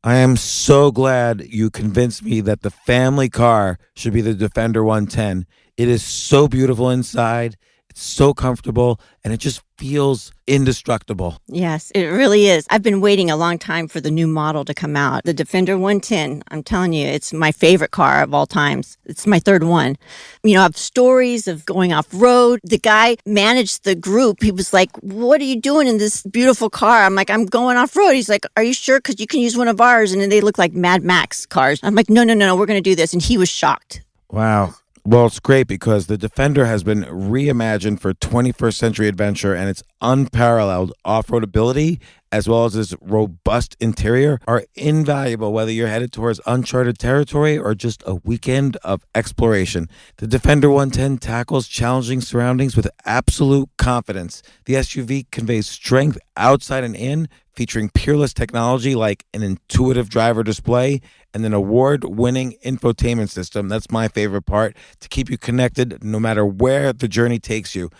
I am so glad you convinced me that the family car should be the Defender 110. It is so beautiful inside. It's so comfortable and it just feels indestructible. Yes, it really is. I've been waiting a long time for the new model to come out. The Defender 110, I'm telling you, it's my favorite car of all times. It's my third one. You know, I have stories of going off road. The guy managed the group. He was like, "What are you doing in this beautiful car?" I'm like, "I'm going off road." He's like, "Are you sure? Because you can use one of ours." And then they look like Mad Max cars. I'm like, no, we're going to do this. And he was shocked. Wow. Well, it's great because the Defender has been reimagined for 21st century adventure, and its unparalleled off-road ability as well as its robust interior are invaluable whether you're headed towards uncharted territory or just a weekend of exploration. The Defender 110 tackles challenging surroundings with absolute confidence. The SUV conveys strength outside and in, featuring peerless technology like an intuitive driver display and an award-winning infotainment system. That's my favorite part, to keep you connected no matter where the journey takes you.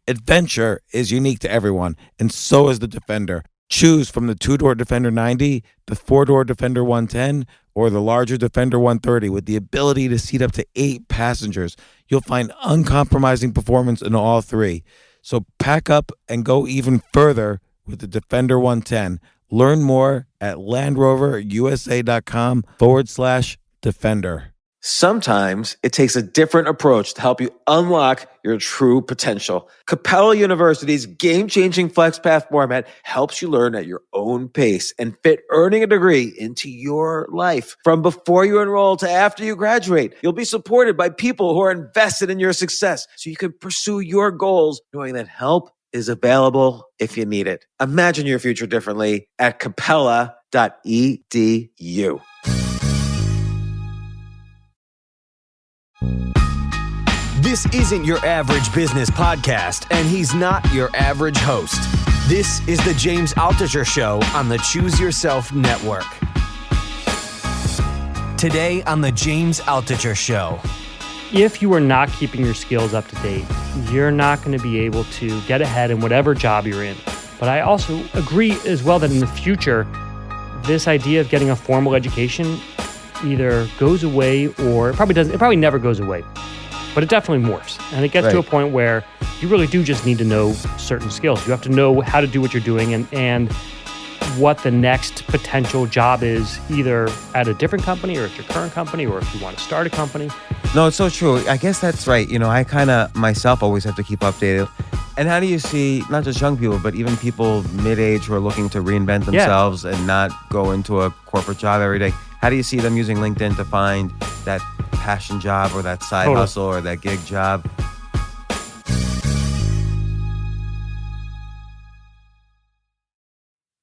Adventure is unique to everyone, and so is the Defender. Choose from the two-door Defender 90, the four-door Defender 110, or the larger Defender 130 with the ability to seat up to 8 passengers. You'll find uncompromising performance in all three. So pack up and go even further with the Defender 110. Learn more at LandRoverUSA.com/Defender. Sometimes it takes a different approach to help you unlock your true potential. Capella University's game-changing FlexPath format helps you learn at your own pace and fit earning a degree into your life. From before you enroll to after you graduate, you'll be supported by people who are invested in your success so you can pursue your goals knowing that help is available if you need it. Imagine your future differently at capella.edu. This isn't your average business podcast, and he's not your average host. This is the James Altucher Show on the Choose Yourself Network. Today on the James Altucher Show. If you are not keeping your skills up to date, you're not going to be able to get ahead in whatever job you're in. But I also agree as well that in the future, this idea of getting a formal education either goes away or it probably never goes away. But it definitely morphs. And it gets to a point where you really do just need to know certain skills. You have to know how to do what you're doing and what the next potential job is, either at a different company or at your current company, or if you want to start a company. No, it's so true. I guess that's right. You know, I kind of myself always have to keep updated. And how do you see, not just young people, but even people mid-age who are looking to reinvent themselves and not go into a corporate job every day? How do you see them using LinkedIn to find that passion job or that side hustle or that gig job?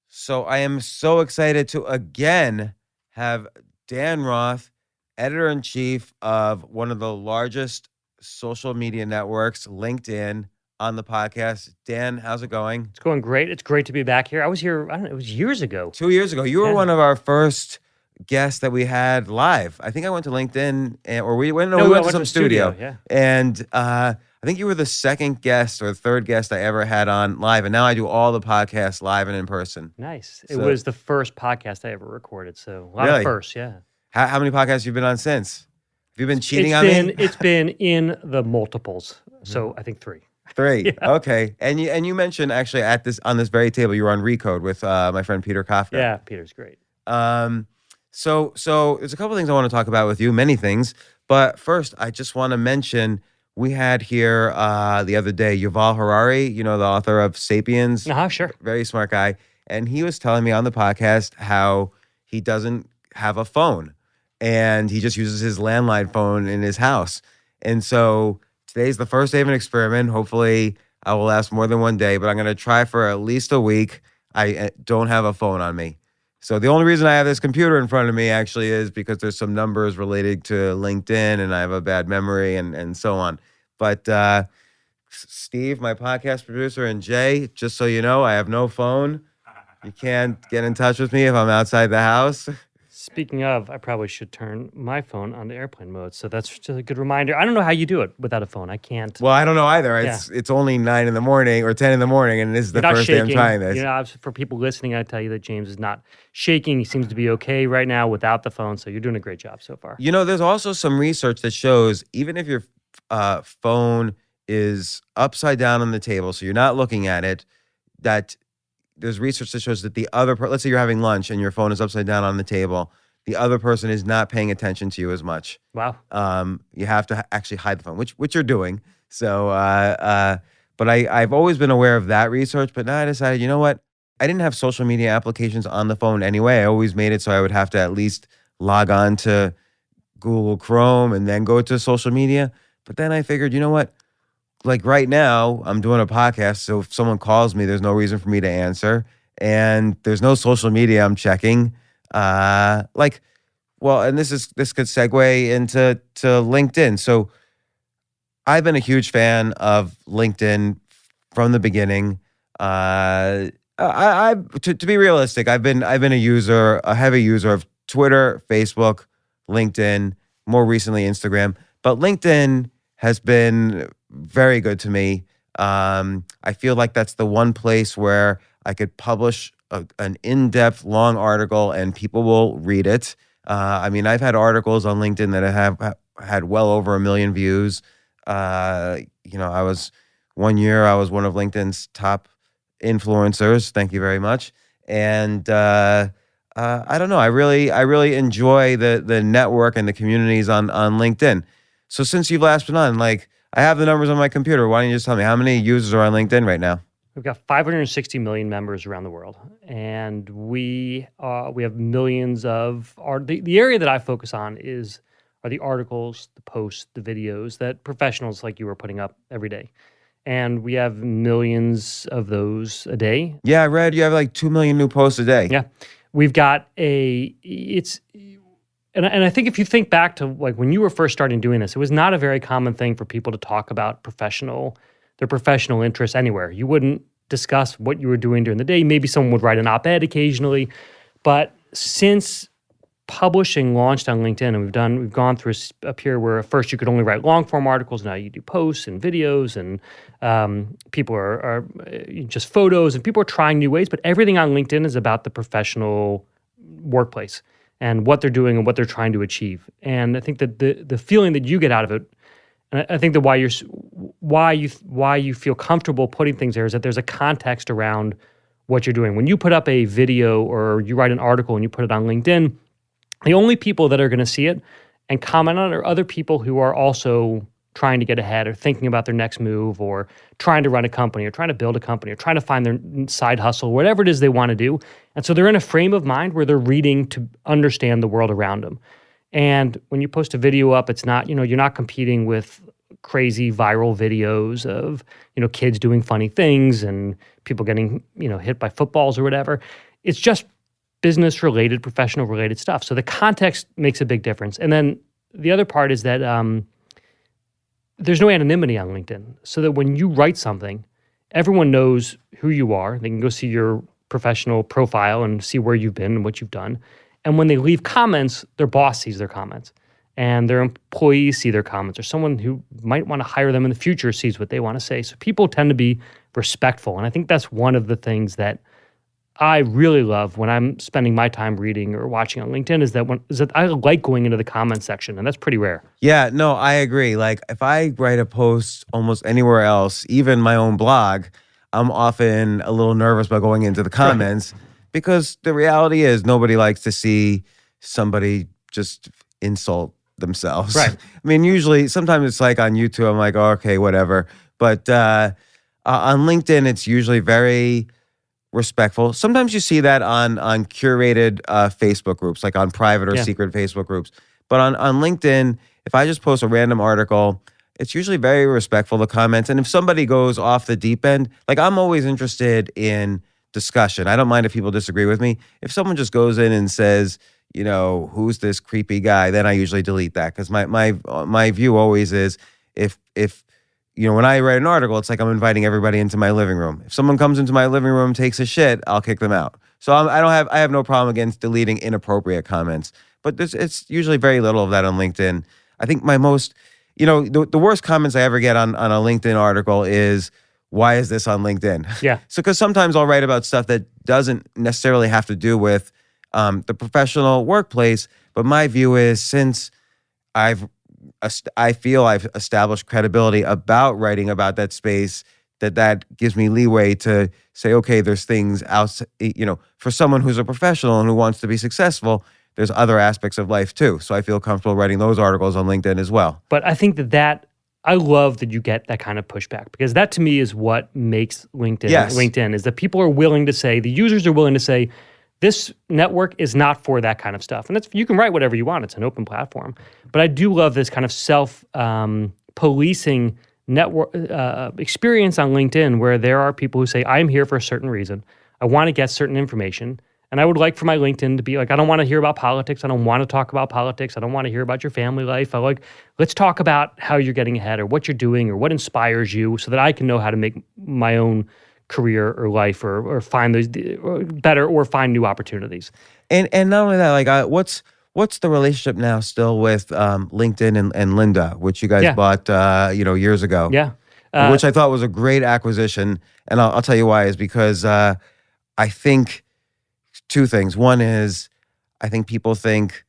So I am so excited to again have Dan Roth, editor-in-chief of one of the largest social media networks, LinkedIn, on the podcast. Dan, how's it going? It's going great. It's great to be back here. I was here, I don't know, it was years ago. 2 years ago. You were one of our first guests that we had live. I think I went to LinkedIn, we went to some studio. Yeah. And I think you were the second guest or third guest I ever had on live. And now I do all the podcasts live and in person. Nice. It was the first podcast I ever recorded. So a lot of firsts, yeah. How many podcasts have you been on since? Have you been cheating on me? It's been in the multiples. So I think 3. 3. Yeah. Okay. And you mentioned actually on this very table, you were on Recode with my friend Peter Kafka. Yeah, Peter's great. So there's a couple things I want to talk about with you, many things. But first, I just want to mention we had here the other day Yuval Harari, the author of Sapiens. Sure. Very smart guy. And he was telling me on the podcast how he doesn't have a phone and he just uses his landline phone in his house. And so today's the first day of an experiment. Hopefully I will last more than one day, but I'm going to try for at least a week. I don't have a phone on me. So the only reason I have this computer in front of me actually is because there's some numbers related to LinkedIn and I have a bad memory and so on. But Steve, my podcast producer, and Jay, just so you know, I have no phone. You can't get in touch with me if I'm outside the house. Speaking of, I probably should turn my phone on the airplane mode. So that's just a good reminder. I don't know how you do it without a phone. I can't. Well, I don't know either. It's only 9 in the morning or 10 in the morning, and this is the You're not first day I'm shaking. trying this. You know, for people listening, I tell you that James is not shaking. He seems to be okay right now without the phone. So you're doing a great job so far. You know, there's also some research that shows even if your phone is upside down on the table, so you're not looking at it, that there's research that shows that the other let's say you're having lunch and your phone is upside down on the table, the other person is not paying attention to you as much. Wow. You have to actually hide the phone, which you're doing. So, but I've always been aware of that research, but now I decided, you know what? I didn't have social media applications on the phone anyway. I always made it so I would have to at least log on to Google Chrome and then go to social media. But then I figured, you know what? Like right now, I'm doing a podcast, so if someone calls me, there's no reason for me to answer, and there's no social media I'm checking. And this could segue into LinkedIn. So I've been a huge fan of LinkedIn from the beginning. To be realistic, I've been a heavy user of Twitter, Facebook, LinkedIn, more recently Instagram, but LinkedIn has been very good to me. I feel like that's the one place where I could publish an in-depth, long article and people will read it. I've had articles on LinkedIn that have had well over 1 million views. One year I was one of LinkedIn's top influencers. Thank you very much. And I don't know. I really enjoy the network and the communities on LinkedIn. So since you've last been on, I have the numbers on my computer. Why don't you just tell me how many users are on LinkedIn right now? We've got 560 million members around the world, and we have millions of the area that I focus on are the articles, the posts, the videos that professionals like you are putting up every day. And we have millions of those a day. Yeah, I read you have 2 million new posts a day. Yeah. We've got and I think if you think back to when you were first starting doing this, it was not a very common thing for people to talk about their professional interests anywhere. You wouldn't discuss what you were doing during the day. Maybe someone would write an op-ed occasionally. But since publishing launched on LinkedIn, and we've gone through a period where at first you could only write long form articles. Now you do posts and videos, and people are just photos, and people are trying new ways. But everything on LinkedIn is about the professional workplace and what they're doing and what they're trying to achieve. And I think that the feeling that you get out of it, and I think that why you feel comfortable putting things there is that there's a context around what you're doing. When you put up a video or you write an article and you put it on LinkedIn, the only people that are going to see it and comment on it are other people who are also trying to get ahead or thinking about their next move or trying to run a company or trying to build a company or trying to find their side hustle, whatever it is they want to do. And so they're in a frame of mind where they're reading to understand the world around them. And when you post a video up, it's not, you're not competing with crazy viral videos of, kids doing funny things and people getting, hit by footballs or whatever. It's just business related, professional related stuff. So the context makes a big difference. And then the other part is that there's no anonymity on LinkedIn, so that when you write something, everyone knows who you are. They can go see your professional profile and see where you've been and what you've done. And when they leave comments, their boss sees their comments and their employees see their comments, or someone who might want to hire them in the future sees what they want to say. So people tend to be respectful. And I think that's one of the things that I really love when I'm spending my time reading or watching on LinkedIn is that I like going into the comments section, and that's pretty rare. Yeah, no, I agree. If I write a post almost anywhere else, even my own blog, I'm often a little nervous about going into the comments because the reality is nobody likes to see somebody just insult themselves. Right. Usually, sometimes it's on YouTube, I'm like, oh, okay, whatever. But on LinkedIn, it's usually very respectful. Sometimes you see that on curated Facebook groups, like on private or secret Facebook groups. But on LinkedIn, if I just post a random article, it's usually very respectful, the comments. And if somebody goes off the deep end, I'm always interested in discussion. I don't mind if people disagree with me. If someone just goes in and says, who's this creepy guy, then I usually delete that. Because my view always is if when I write an article, it's like I'm inviting everybody into my living room. If someone comes into my living room, takes a shit, I'll kick them out. So I have no problem against deleting inappropriate comments, but it's usually very little of that on LinkedIn. I think my most, the worst comments I ever get on a LinkedIn article is, why is this on LinkedIn? Yeah. So, because sometimes I'll write about stuff that doesn't necessarily have to do with the professional workplace, but my view is, since I feel I've established credibility about writing about that space, that gives me leeway to say, okay, there's things out, for someone who's a professional and who wants to be successful, there's other aspects of life too. So I feel comfortable writing those articles on LinkedIn as well. But I think I love that you get that kind of pushback, because that to me is what makes LinkedIn is that people are willing to say, the users are willing to say, this network is not for that kind of stuff. And you can write whatever you want. It's an open platform. But I do love this kind of self-policing network experience on LinkedIn, where there are people who say, I'm here for a certain reason. I want to get certain information. And I would like for my LinkedIn to be like, I don't want to hear about politics. I don't want to talk about politics. I don't want to hear about your family life. Let's talk about how you're getting ahead, or what you're doing, or what inspires you, so that I can know how to make my own career or life, or find those better, or find new opportunities. And not only that, what's the relationship now still with LinkedIn and Linda, which you guys bought years ago? Yeah. Which I thought was a great acquisition. And I'll tell you why, is because I think two things. One is, I think people think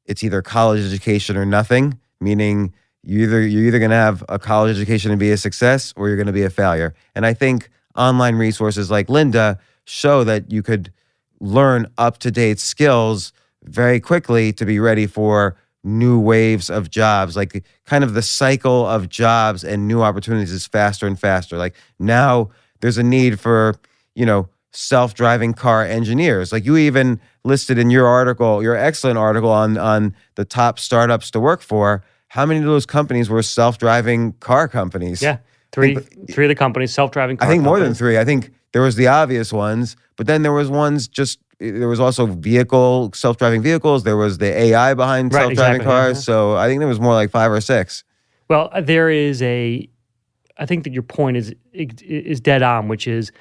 it's either college education or nothing, meaning you're either going to have a college education and be a success, or you're going to be a failure. And I think online resources like Linda show that you could learn up-to-date skills very quickly to be ready for new waves of jobs. Like, kind of the cycle of jobs and new opportunities is faster and faster. Like, now there's a need for, self-driving car engineers. Like, you even listed in your article, your excellent article on the top startups to work for, how many of those companies were self-driving car companies? Yeah. Three of the companies, self-driving car I think more than companies. three. I think there was the obvious ones, but then there was there was also self-driving vehicles. There was the AI behind self-driving cars. Yeah. So I think there was more like 5 or 6. Well, I think that your point is dead on, which is,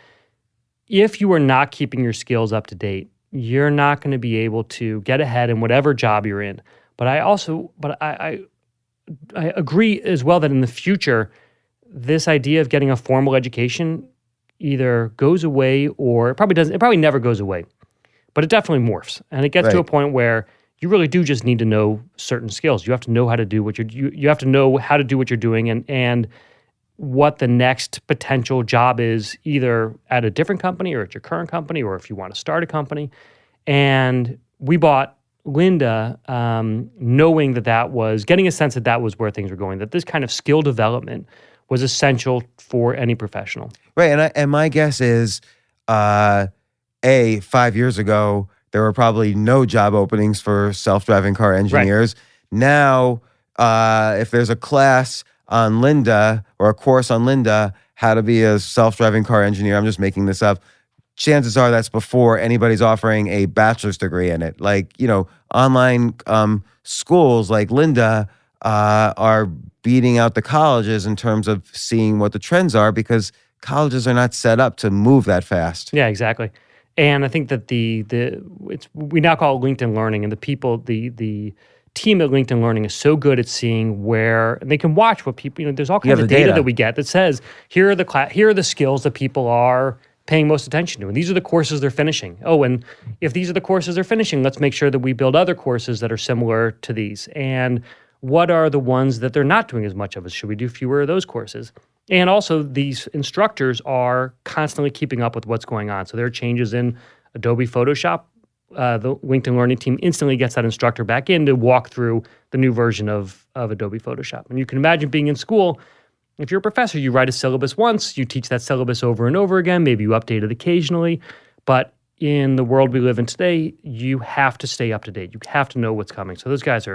if you are not keeping your skills up to date, you're not going to be able to get ahead in whatever job you're in. But I agree as well that in the future, this idea of getting a formal education either goes away, or it probably never goes away, but it definitely morphs. And it gets to a point where you really do just need to know certain skills. You have to know how to do what you have to know how to do what you're doing, and what the next potential job is, either at a different company or at your current company, or if you want to start a company. And we bought Linda knowing that was, getting a sense that was where things were going, that this kind of skill development was essential for any professional. Right, and my guess is, 5 years ago, there were probably no job openings for self-driving car engineers. Right. Now, if there's a class on Linda, or a course on Linda, how to be a self-driving car engineer, I'm just making this up, chances are that's before anybody's offering a bachelor's degree in it. Like, online schools like Linda are beating out the colleges in terms of seeing what the trends are, because colleges are not set up to move that fast. Yeah, exactly. And I think that we now call it LinkedIn Learning, and the team at LinkedIn Learning is so good at seeing where, and they can watch what people, there's all kinds of data that we get that says, here are the skills that people are paying most attention to, and these are the courses they're finishing. Oh, and if these are the courses they're finishing, let's make sure that we build other courses that are similar to these. And what are the ones that they're not doing as much of? Should we do fewer of those courses? And also, these instructors are constantly keeping up with what's going on. So there are changes in Adobe Photoshop. The LinkedIn Learning team instantly gets that instructor back in to walk through the new version of Adobe Photoshop. And you can imagine being in school, if you're a professor, you write a syllabus once, you teach that syllabus over and over again, maybe you update it occasionally, but in the world we live in today, you have to stay up to date. You have to know what's coming. So those guys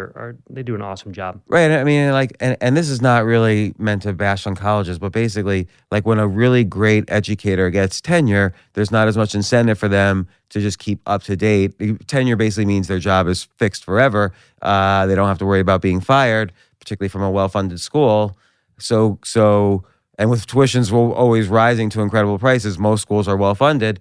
they do an awesome job. Right. I mean, and this is not really meant to bash on colleges, but basically, like, when a really great educator gets tenure, there's not as much incentive for them to just keep up to date. Tenure basically means their job is fixed forever. They don't have to worry about being fired, particularly from a well-funded school. So, and with tuitions always rising to incredible prices, most schools are well-funded.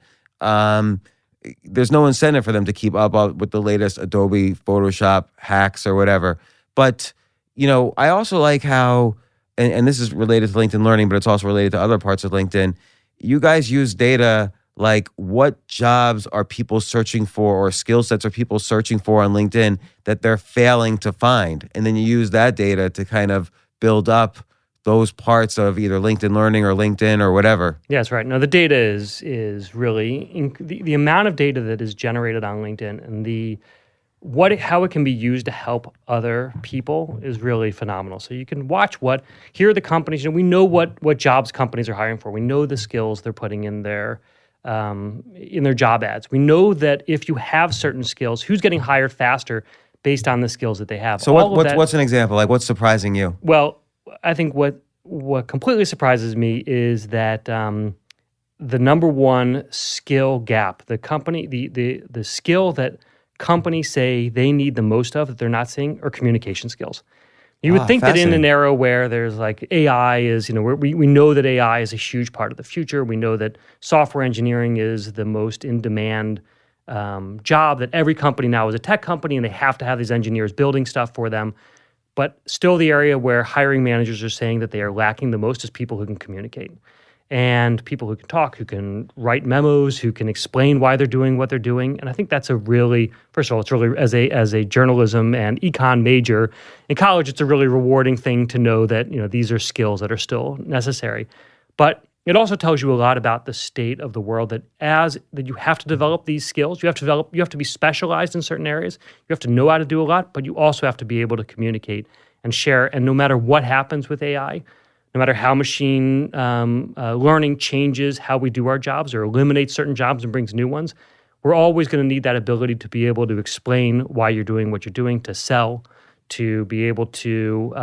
there's no incentive for them to keep up with the latest Adobe Photoshop hacks or whatever. But, I also like how, and this is related to LinkedIn Learning, but it's also related to other parts of LinkedIn. You guys use data like what jobs are people searching for or skill sets are people searching for on LinkedIn that they're failing to find. And then you use that data to kind of build up those parts of either LinkedIn Learning or LinkedIn or whatever. Yeah, that's right. No, the data is really the amount of data that is generated on LinkedIn and how it can be used to help other people is really phenomenal. So you can watch here are the companies. We know what jobs companies are hiring for. We know the skills they're putting in their job ads. We know that if you have certain skills, who's getting hired faster based on the skills that they have. So what's an example? Like what's surprising you? Well, I think what completely surprises me is that the number one skill gap, the skill that companies say they need the most of that they're not seeing are communication skills. You would think that in an era where there's like AI is, we know that AI is a huge part of the future. We know that software engineering is the most in demand job, that every company now is a tech company and they have to have these engineers building stuff for them. But still the area where hiring managers are saying that they are lacking the most is people who can communicate and people who can talk, who can write memos, who can explain why they're doing what they're doing. And I think that's first of all, it's really, as a journalism and econ major in college, it's a really rewarding thing to know that, these are skills that are still necessary. But it also tells you a lot about the state of the world that you have to develop these skills. You have to be specialized in certain areas. You have to know how to do a lot, but you also have to be able to communicate and share. And no matter what happens with AI, no matter how machine learning changes how we do our jobs or eliminates certain jobs and brings new ones, we're always going to need that ability to be able to explain why you're doing what you're doing, to sell, to be able to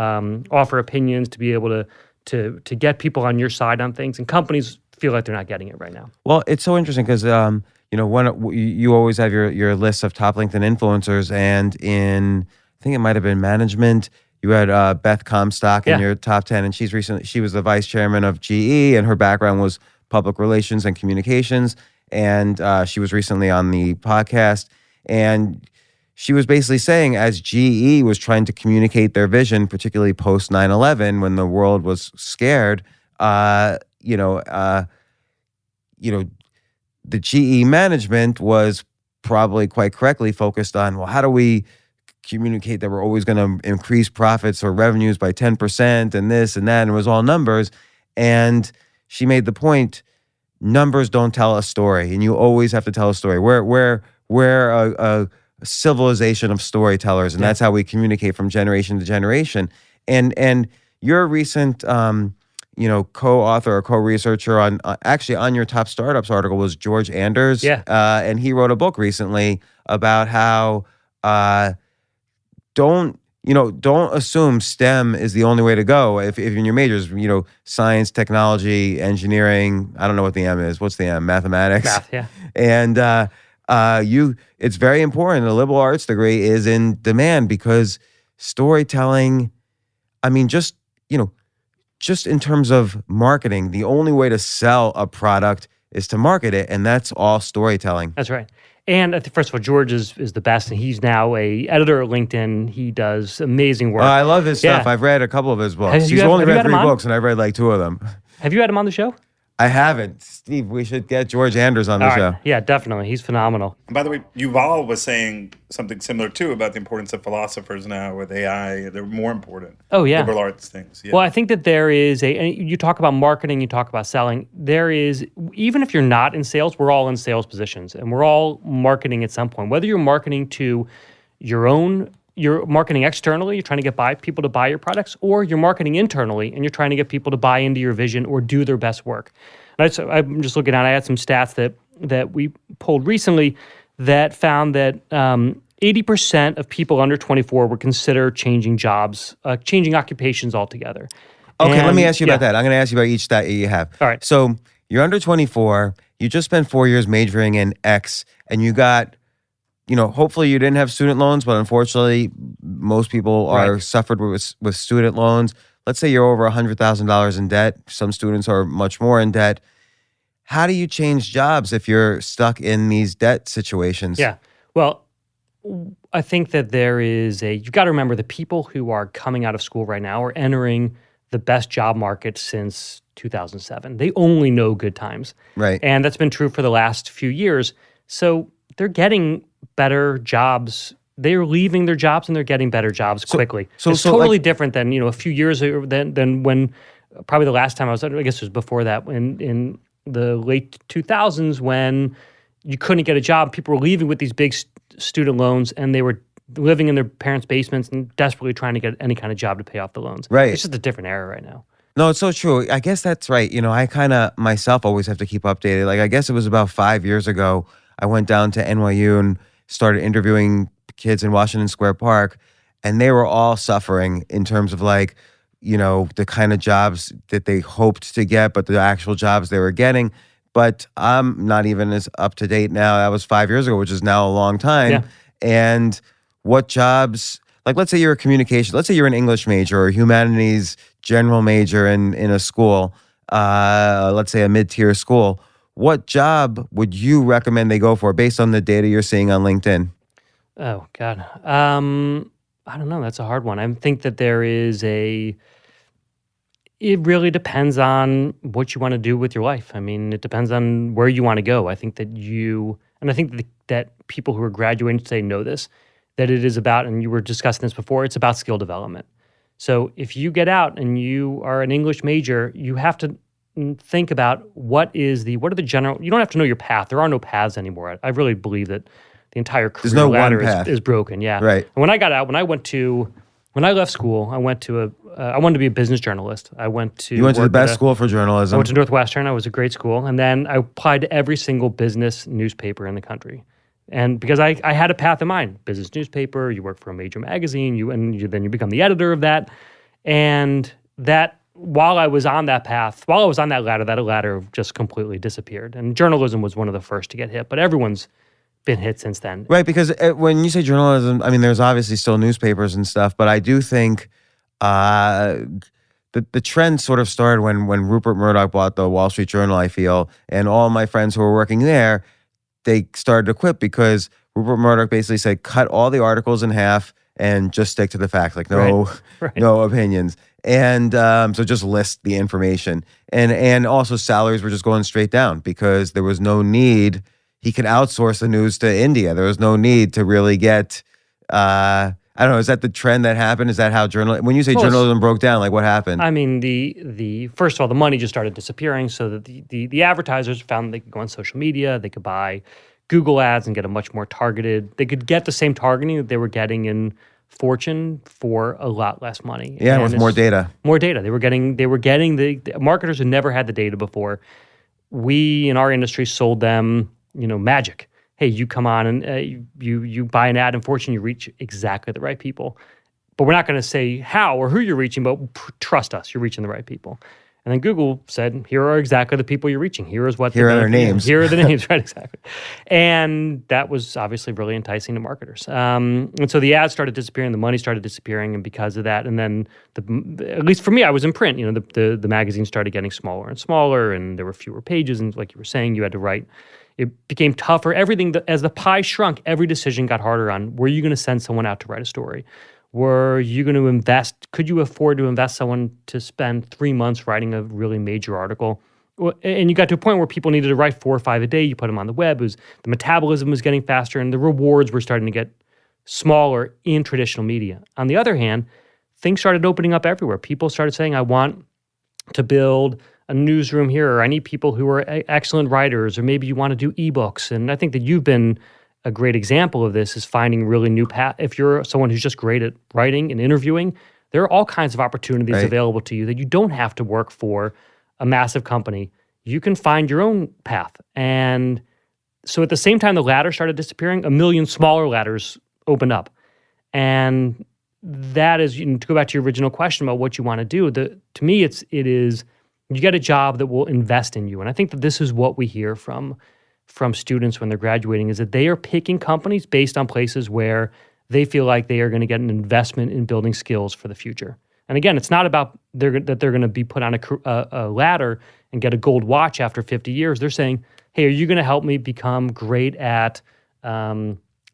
offer opinions, to be able to get people on your side on things, and companies feel like they're not getting it right now. Well, it's so interesting because you always have your list of top LinkedIn influencers, and I think it might have been management. You had Beth Comstock in your top 10, and she was the vice chairman of GE, and her background was public relations and communications, and she was recently on the podcast, and she was basically saying, as GE was trying to communicate their vision, particularly post 9/11, when the world was scared, the GE management was probably quite correctly focused on, well, how do we communicate that we're always going to increase profits or revenues by 10% and this and that, and it was all numbers. And she made the point, numbers don't tell a story, and you always have to tell a story. We're a civilization of storytellers, and that's how we communicate from generation to generation. And your recent co-author or co-researcher on your top startups article was George Anders. And he wrote a book recently about how don't assume STEM is the only way to go. If in your majors, science, technology, engineering, I don't know what the M is. What's the M? Mathematics. Math, yeah. And it's very important. A liberal arts degree is in demand because storytelling, just in terms of marketing, the only way to sell a product is to market it, and that's all storytelling. That's right. And first of all, George is the best, and he's now a editor at LinkedIn. He does amazing work. I love his stuff. I've read a couple of his books. He's only read 3 books, and I've read like 2 of them. Have you had him on the show? I haven't. Steve, we should get George Anders on the show. Yeah, definitely. He's phenomenal. And by the way, Yuval was saying something similar too about the importance of philosophers now with AI. They're more important. Oh, yeah. Liberal arts things. Yeah. Well, I think that there is and you talk about marketing, you talk about selling. There is, even if you're not in sales, we're all in sales positions and we're all marketing at some point. Whether you're marketing to you're marketing externally, you're trying to get people to buy your products, or you're marketing internally and you're trying to get people to buy into your vision or do their best work. And I'm just looking at, I had some stats that we pulled recently that found that 80% of people under 24 would consider changing jobs, changing occupations altogether. Okay, let me ask you about that. I'm going to ask you about each stat you have. All right. So you're under 24, you just spent 4 years majoring in X, and you got, hopefully you didn't have student loans, but unfortunately, most people are suffered with student loans. Let's say you're over $100,000 in debt. Some students are much more in debt. how do you change jobs if you're stuck in these debt situations? Yeah. Well, I think that you've got to remember the people who are coming out of school right now are entering the best job market since 2007. They only know good times. Right. And that's been true for the last few years. So they're getting better jobs. They're leaving their jobs and they're getting better jobs quickly. So it's totally different than, a few years ago than when probably the last time I guess it was before that, in the late 2000s when you couldn't get a job. People were leaving with these big student loans and they were living in their parents' basements and desperately trying to get any kind of job to pay off the loans. Right. It's just a different era right now. No, it's so true. I guess that's right. I kind of myself always have to keep updated. Like, I guess it was about 5 years ago, I went down to NYU and started interviewing kids in Washington Square Park, and they were all suffering in terms of the kind of jobs that they hoped to get, but the actual jobs they were getting. But I'm not even as up to date now. That was 5 years ago, which is now a long time. Yeah. And what jobs, let's say you're let's say you're an English major or a humanities general major in a school, let's say a mid-tier school. What job would you recommend they go for based on the data you're seeing on LinkedIn? Oh, God. I don't know. That's a hard one. I think that it really depends on what you want to do with your life. I mean, it depends on where you want to go. I think that that people who are graduating today know this, that it is about, and you were discussing this before, it's about skill development. So if you get out and you are an English major, you have to think about what are the general, you don't have to know your path. There are no paths anymore. I really believe that the entire career ladder is broken. Yeah. Right. And when I got out, when I left school, I wanted to be a business journalist. You went to the best school for journalism. I went to Northwestern. I was a great school. And then I applied to every single business newspaper in the country. And because I had a path in mind, business newspaper, you work for a major magazine, then you become the editor of that. And that, while I was on that ladder, that ladder just completely disappeared. And journalism was one of the first to get hit, but everyone's been hit since then. Right, because when you say journalism, I mean, there's obviously still newspapers and stuff, but I do think the trend sort of started when Rupert Murdoch bought the Wall Street Journal, I feel, and all my friends who were working there, they started to quit because Rupert Murdoch basically said, cut all the articles in half and just stick to the facts, no opinions. And so just list the information. And also salaries were just going straight down because there was no need. He could outsource the news to India. There was no need to really get, I don't know, is that the trend that happened? Is that how when you say journalism broke down, what happened? I mean, the first of all, the money just started disappearing so that the advertisers found they could go on social media, they could buy Google ads and get a much more targeted, they could get the same targeting that they were getting in Fortune for a lot less money. Yeah, and with more data. More data. They were getting the marketers who never had the data before. We, in our industry, sold them, magic. Hey, you come on and you buy an ad in Fortune, you reach exactly the right people. But we're not going to say how or who you're reaching, but trust us, you're reaching the right people. And then Google said, here are exactly the people you're reaching. Here are their names. Here are the names, right, exactly. And that was obviously really enticing to marketers. And so the ads started disappearing, the money started disappearing, and because of that, and then, at least for me, I was in print. The magazine started getting smaller and smaller, and there were fewer pages, and like you were saying, you had to write. It became tougher. Everything, as the pie shrunk, every decision got harder on, were you going to send someone out to write a story? Were you going to invest? Could you afford to invest someone to spend 3 months writing a really major article? And you got to a point where people needed to write 4 or 5 a day. You put them on the web. The metabolism was getting faster, and the rewards were starting to get smaller in traditional media. On the other hand, things started opening up everywhere. People started saying, I want to build a newsroom here, or I need people who are excellent writers, or maybe you want to do ebooks. And I think that you've been a great example of this, is finding really new path. If you're someone who's just great at writing and interviewing, there are all kinds of opportunities available to you that you don't have to work for a massive company. You can find your own path. And so at the same time the ladder started disappearing, a million smaller ladders opened up. And that is, to go back to your original question about what you want to do, to me it is you get a job that will invest in you. And I think that this is what we hear from students when they're graduating, is that they are picking companies based on places where they feel like they are going to get an investment in building skills for the future. And again, it's not about that they're going to be put on a ladder and get a gold watch after 50 years. They're saying, hey, are you going to help me become great at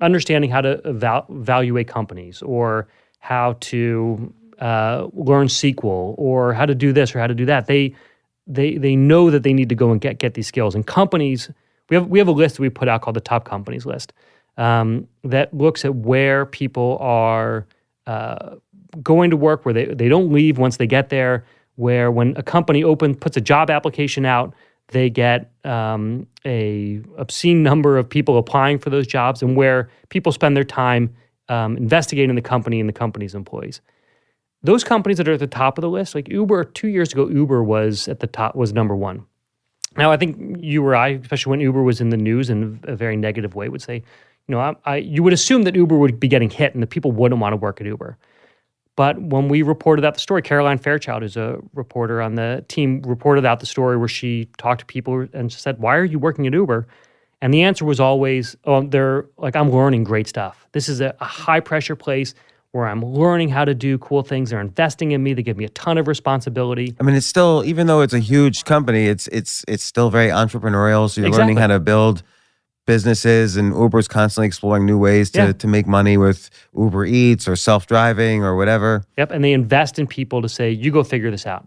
understanding how to evaluate companies, or how to learn SQL, or how to do this or how to do that? They know that they need to go and get these skills. And companies, we have a list that we put out called the top companies list, that looks at where people are going to work, where they don't leave once they get there, where when a company puts a job application out, they get a obscene number of people applying for those jobs, and where people spend their time investigating the company and the company's employees. Those companies that are at the top of the list, like Uber, 2 years ago, Uber was at the top, was number one. Now, I think you or I, especially when Uber was in the news in a very negative way, would say, you would assume that Uber would be getting hit and that people wouldn't want to work at Uber. But when we reported out the story, Caroline Fairchild, who's a reporter on the team, reported out the story where she talked to people and said, why are you working at Uber? And the answer was always, they're like, I'm learning great stuff. This is a high pressure place where I'm learning how to do cool things. They're investing in me. They give me a ton of responsibility. I mean, it's still, even though it's a huge company, it's still very entrepreneurial. So you're learning how to build businesses, and Uber's constantly exploring new ways to make money with Uber Eats or self-driving or whatever. Yep, and they invest in people to say, you go figure this out.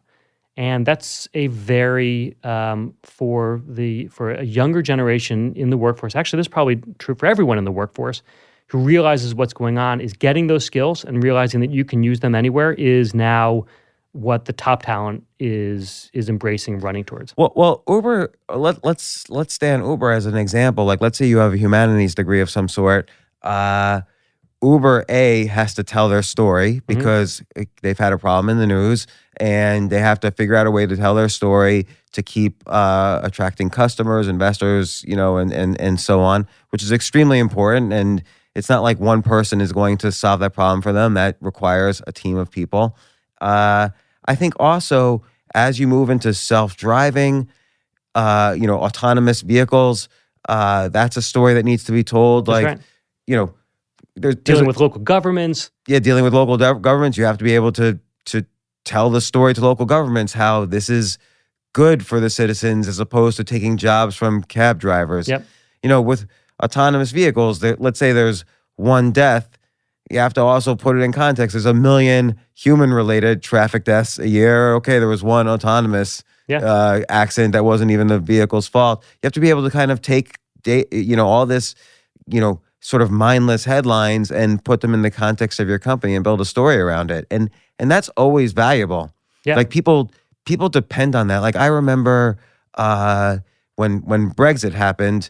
And that's a very, for a younger generation in the workforce, actually this is probably true for everyone in the workforce, who realizes what's going on, is getting those skills and realizing that you can use them anywhere is now what the top talent is embracing and running towards. Well, Uber. Let's stay on Uber as an example. Like, let's say you have a humanities degree of some sort. Uber has to tell their story because they've had a problem in the news, and they have to figure out a way to tell their story to keep attracting customers, investors, and so on, which is extremely important. And it's not like one person is going to solve that problem for them. That requires a team of people. I think also, as you move into self-driving, autonomous vehicles, that's a story that needs to be told. That's like, right. There's dealing with local governments. Yeah, dealing with local governments. You have to be able to tell the story to local governments how this is good for the citizens, as opposed to taking jobs from cab drivers. Yep. With autonomous vehicles, let's say there's one death. You have to also put it in context. There's 1 million human-related traffic deaths a year. Okay, there was one autonomous accident that wasn't even the vehicle's fault. You have to be able to kind of take, all this, sort of mindless headlines and put them in the context of your company and build a story around it. And that's always valuable. Yeah. Like people depend on that. Like I remember when Brexit happened,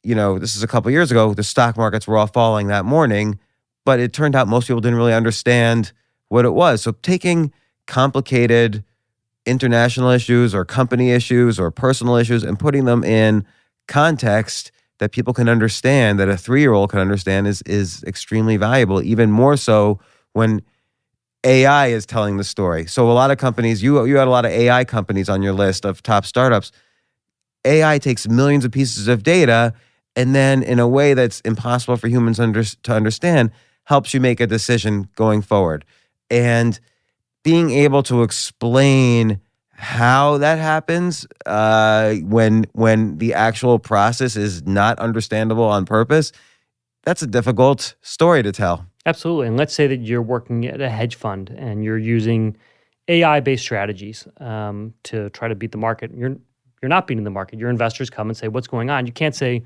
this is a couple years ago, the stock markets were all falling that morning. But it turned out most people didn't really understand what it was. So taking complicated international issues or company issues or personal issues and putting them in context that people can understand, that a 3-year-old can understand, is extremely valuable, even more so when AI is telling the story. So a lot of companies, you had a lot of AI companies on your list of top startups. AI takes millions of pieces of data, and then in a way that's impossible for humans to understand, helps you make a decision going forward. And being able to explain how that happens when the actual process is not understandable on purpose, that's a difficult story to tell. Absolutely. And let's say that you're working at a hedge fund and you're using AI-based strategies to try to beat the market. You're not beating the market. Your investors come and say, what's going on? You can't say,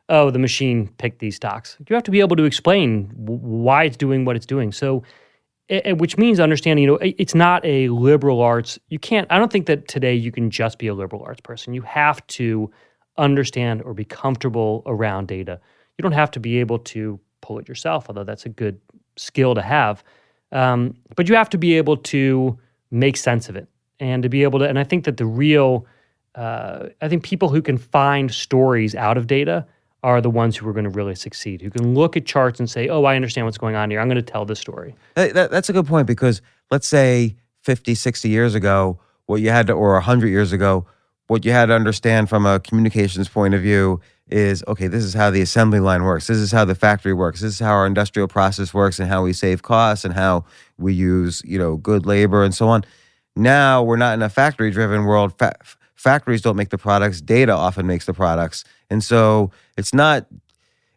oh, the machine picked these stocks. You have to be able to explain why it's doing what it's doing. So, which means understanding, it's not a liberal arts. I don't think that today you can just be a liberal arts person. You have to understand or be comfortable around data. You don't have to be able to pull it yourself, although that's a good skill to have. But you have to be able to make sense of it and to be able to, and I think that I think people who can find stories out of data are the ones who are going to really succeed, who can look at charts and say, oh, I understand what's going on here. I'm going to tell this story. That's a good point, because let's say 50, 60 years ago, or 100 years ago, what you had to understand from a communications point of view is, okay, this is how the assembly line works. This is how the factory works. This is how our industrial process works and how we save costs and how we use, good labor and so on. Now we're not in a factory-driven world. Factories don't make the products. Data often makes the products. And so it's not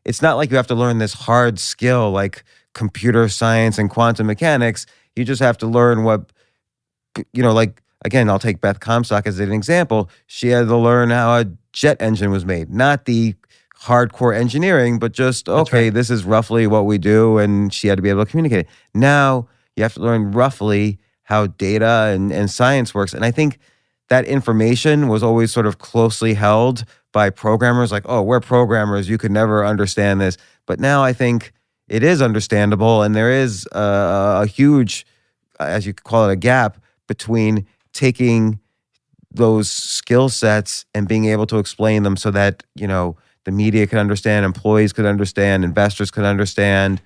like you have to learn this hard skill like computer science and quantum mechanics. You just have to learn what, like, again, I'll take Beth Comstock as an example. She had to learn how a jet engine was made, not the hardcore engineering, but just, okay, This is roughly what we do, and she had to be able to communicate it. Now you have to learn roughly how data and science works. And I think that information was always sort of closely held by programmers, like, oh, we're programmers, you could never understand this. But now I think it is understandable, and there is a huge, as you could call it, a gap between taking those skill sets and being able to explain them so that, the media could understand, employees could understand, investors could understand,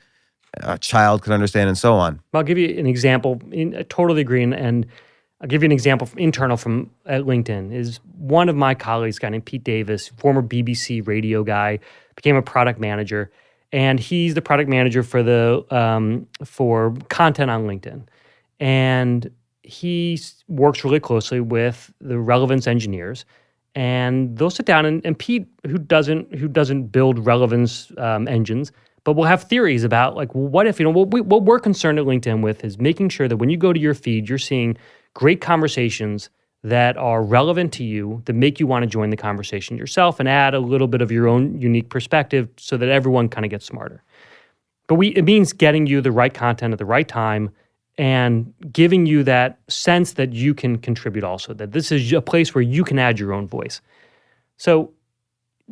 a child could understand, and so on. I'll give you an example. I totally agree, and I'll give you an example internal from at LinkedIn. Is one of my colleagues, a guy named Pete Davis, former BBC radio guy, became a product manager, and he's the product manager for the for content on LinkedIn, and he works really closely with the relevance engineers, and they'll sit down and Pete, who doesn't build relevance engines, but we'll have theories about, like, what if, what we're concerned at LinkedIn with is making sure that when you go to your feed, you're seeing great conversations that are relevant to you, that make you want to join the conversation yourself and add a little bit of your own unique perspective so that everyone kind of gets smarter. But it means getting you the right content at the right time and giving you that sense that you can contribute also, that this is a place where you can add your own voice. So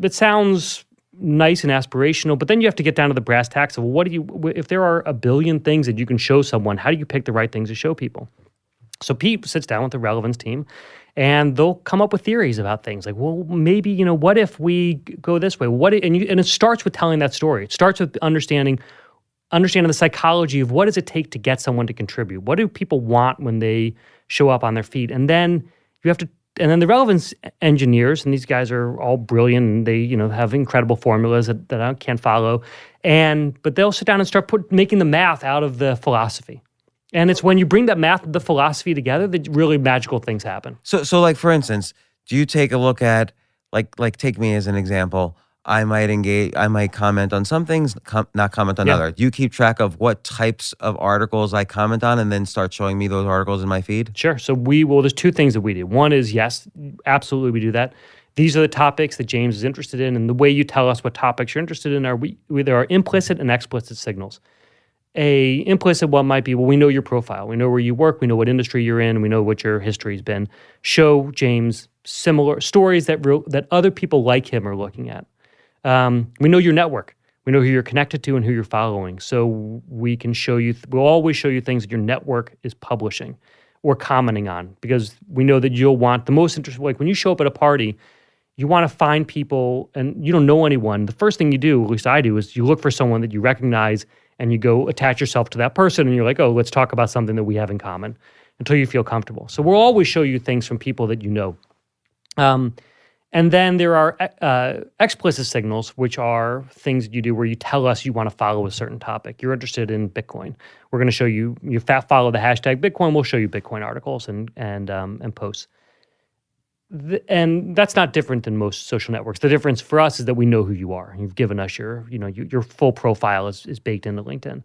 it sounds nice and aspirational, but then you have to get down to the brass tacks of, if there are a billion things that you can show someone, how do you pick the right things to show people? So Pete sits down with the relevance team, and they'll come up with theories about things like, well, maybe, what if we go this way? And it starts with telling that story. It starts with understanding the psychology of what does it take to get someone to contribute? What do people want when they show up on their feed? And then then the relevance engineers, and these guys are all brilliant, and they, have incredible formulas that I can't follow. But they'll sit down and start making the math out of the philosophy. And it's when you bring that math and the philosophy together that really magical things happen. So like, for instance, do you take a look at, like take me as an example, I might comment on some things, not comment on others. Do you keep track of what types of articles I comment on and then start showing me those articles in my feed? Sure. So there's two things that we do. One is, yes, absolutely we do that. These are the topics that James is interested in, and the way you tell us what topics you're interested in there are implicit and explicit signals. A implicit one might be, well, we know your profile. We know where you work. We know what industry you're in. We know what your history's been. Show James similar stories that other people like him are looking at. We know your network. We know who you're connected to and who you're following. So we can show you, we'll always show you things that your network is publishing or commenting on, because we know that you'll want the most interesting, like when you show up at a party, you want to find people and you don't know anyone. The first thing you do, at least I do, is you look for someone that you recognize and you go attach yourself to that person and you're like, oh, let's talk about something that we have in common until you feel comfortable. So we'll always show you things from people that you know. And then there are explicit signals, which are things that you do where you tell us you want to follow a certain topic. You're interested in Bitcoin. We're going to show you follow the hashtag Bitcoin. We'll show you Bitcoin articles and posts. And that's not different than most social networks. The difference for us is that we know who you are. You've given us your full profile is baked into LinkedIn.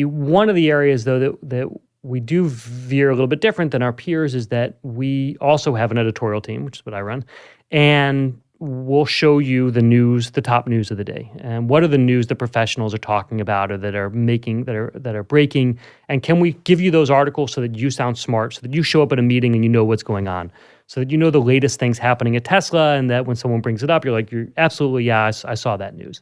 One of the areas though that we do veer a little bit different than our peers is that we also have an editorial team, which is what I run, and we'll show you the news, the top news of the day, and what are the news that professionals are talking about or that are breaking, and can we give you those articles so that you sound smart, so that you show up at a meeting and you know what's going on, so that you know the latest things happening at Tesla, and that when someone brings it up, you're absolutely, yeah, I saw that news.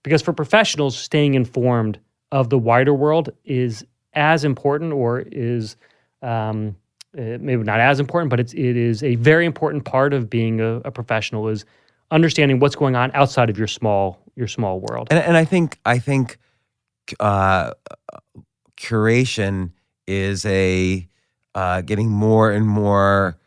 Because for professionals, staying informed of the wider world is as important, or is maybe not as important, but it is a very important part of being a professional, is understanding what's going on outside of your small world. And I think curation is getting more and more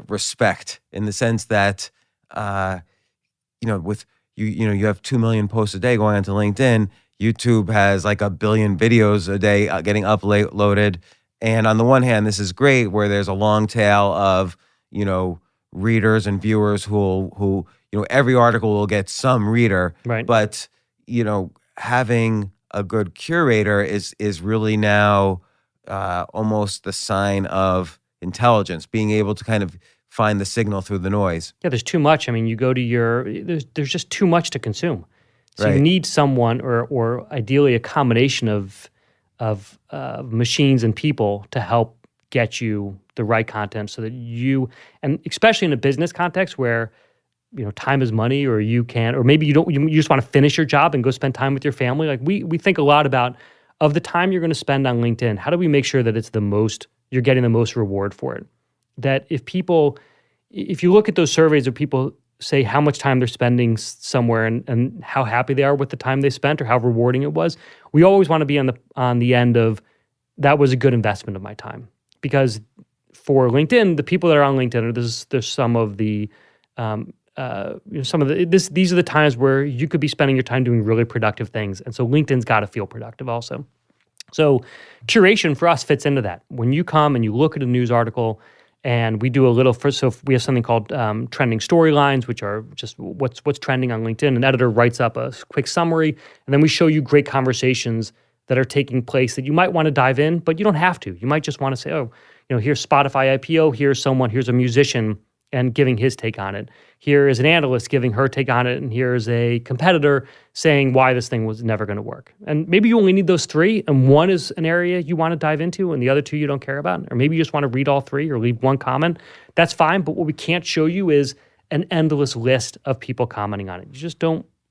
respect, in the sense that with you have 2 million posts a day going onto LinkedIn. YouTube has like 1 billion videos a day getting uploaded. And on the one hand, this is great where there's a long tail of, readers and viewers who every article will get some reader. Right. But, having a good curator is really now almost the sign of intelligence, being able to kind of find the signal through the noise. Yeah, there's too much. I mean, you go to there's just too much to consume. So Right. you need someone or ideally a combination of machines and people to help get you the right content so that and especially in a business context where, time is money, or you can't, or maybe you just want to finish your job and go spend time with your family. Like we think a lot about, of the time you're going to spend on LinkedIn, how do we make sure that you're getting the most reward for it? That if you look at those surveys of people say how much time they're spending somewhere and how happy they are with the time they spent or how rewarding it was, we always want to be on the end of that was a good investment of my time. Because for LinkedIn, the people that are on LinkedIn, there's some of the these are the times where you could be spending your time doing really productive things, and so LinkedIn's got to feel productive also. So curation for us fits into that. When you come and you look at a news article, and we do a little so we have something called trending storylines, which are just what's trending on LinkedIn. An editor writes up a quick summary, and then we show you great conversations that are taking place that you might want to dive in, but you don't have to. You might just want to say, here's Spotify IPO, here's a musician and giving his take on it. Here is an analyst giving her take on it, and here's a competitor saying why this thing was never going to work. And maybe you only need those three, and one is an area you want to dive into, and the other two you don't care about. Or maybe you just want to read all three or leave one comment. That's fine, but what we can't show you is an endless list of people commenting on it.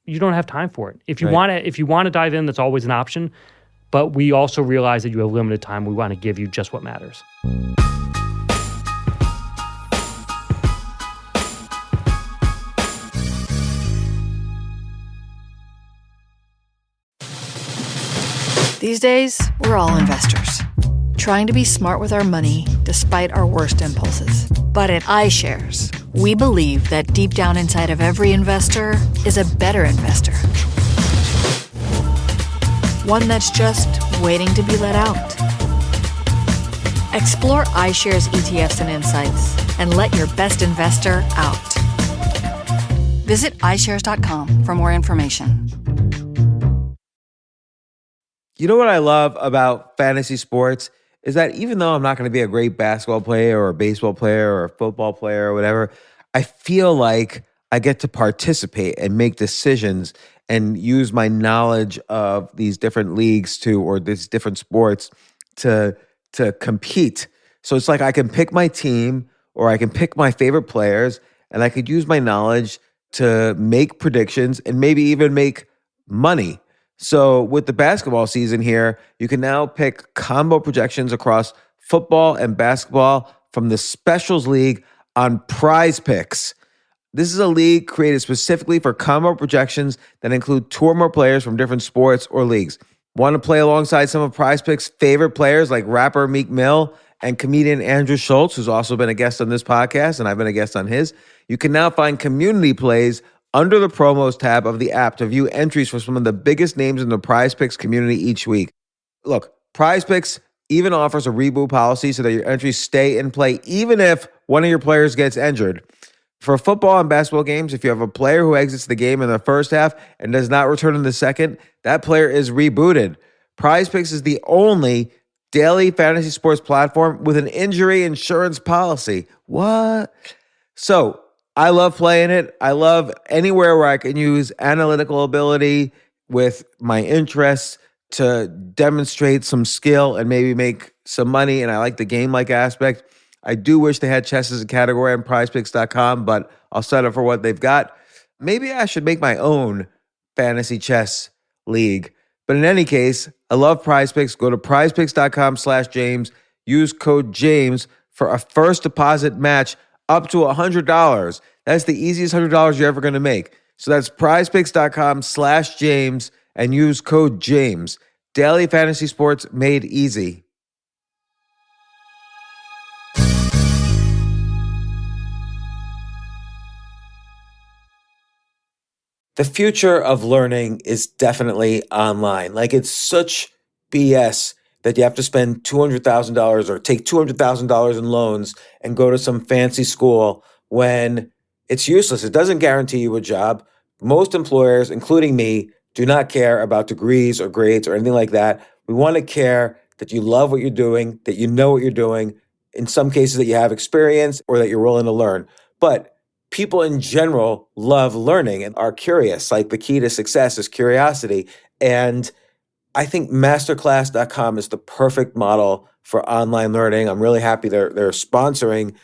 You don't have time for it. If you want to dive in, that's always an option. But we also realize that you have limited time. We want to give you just what matters. These days, we're all investors, trying to be smart with our money despite our worst impulses. But at iShares, we believe that deep down inside of every investor is a better investor. One that's just waiting to be let out. Explore iShares ETFs and insights and let your best investor out. Visit iShares.com for more information. You know what I love about fantasy sports is that even though I'm not going to be a great basketball player or a baseball player or a football player or whatever, I feel like I get to participate and make decisions and use my knowledge of these different leagues or these different sports to compete. So it's like I can pick my team or I can pick my favorite players, and I could use my knowledge to make predictions and maybe even make money. So with the basketball season here, you can now pick combo projections across football and basketball from the Specials League on Prize Picks. This is a league created specifically for combo projections that include two or more players from different sports or leagues. Want to play alongside some of Prize Picks' favorite players like rapper Meek Mill and comedian Andrew Schultz, who's also been a guest on this podcast, and I've been a guest on his? You can now find community plays under the promos tab of the app to view entries for some of the biggest names in the Prize Picks community each week. Look, Prize Picks even offers a reboot policy so that your entries stay in play even if one of your players gets injured. For football and basketball games, if you have a player who exits the game in the first half and does not return in the second, that player is rebooted. Prize Picks is the only daily fantasy sports platform with an injury insurance policy. What? So, I love playing it. I love anywhere where I can use analytical ability with my interests to demonstrate some skill and maybe make some money. And I like the game-like aspect. I do wish they had chess as a category on prizepicks.com, but I'll settle for what they've got. Maybe I should make my own fantasy chess league. But in any case, I love Prize Picks. Go to prizepicks.com/James. Use code James for a first deposit match up to $100. That's the easiest $100 you're ever going to make. So that's prizepicks.com/James and use code James. Daily fantasy sports made easy. the future of learning is definitely online. Like, it's such BS that you have to spend $200,000 or take $200,000 in loans and go to some fancy school when it's useless. It doesn't guarantee you a job. Most employers, including me, do not care about degrees or grades or anything like that. We want to care that you love what you're doing, that you know what you're doing, in some cases that you have experience or that you're willing to learn. But people in general love learning and are curious. Like, the key to success is curiosity. And I think masterclass.com is the perfect model for online learning. I'm really happy they're sponsoring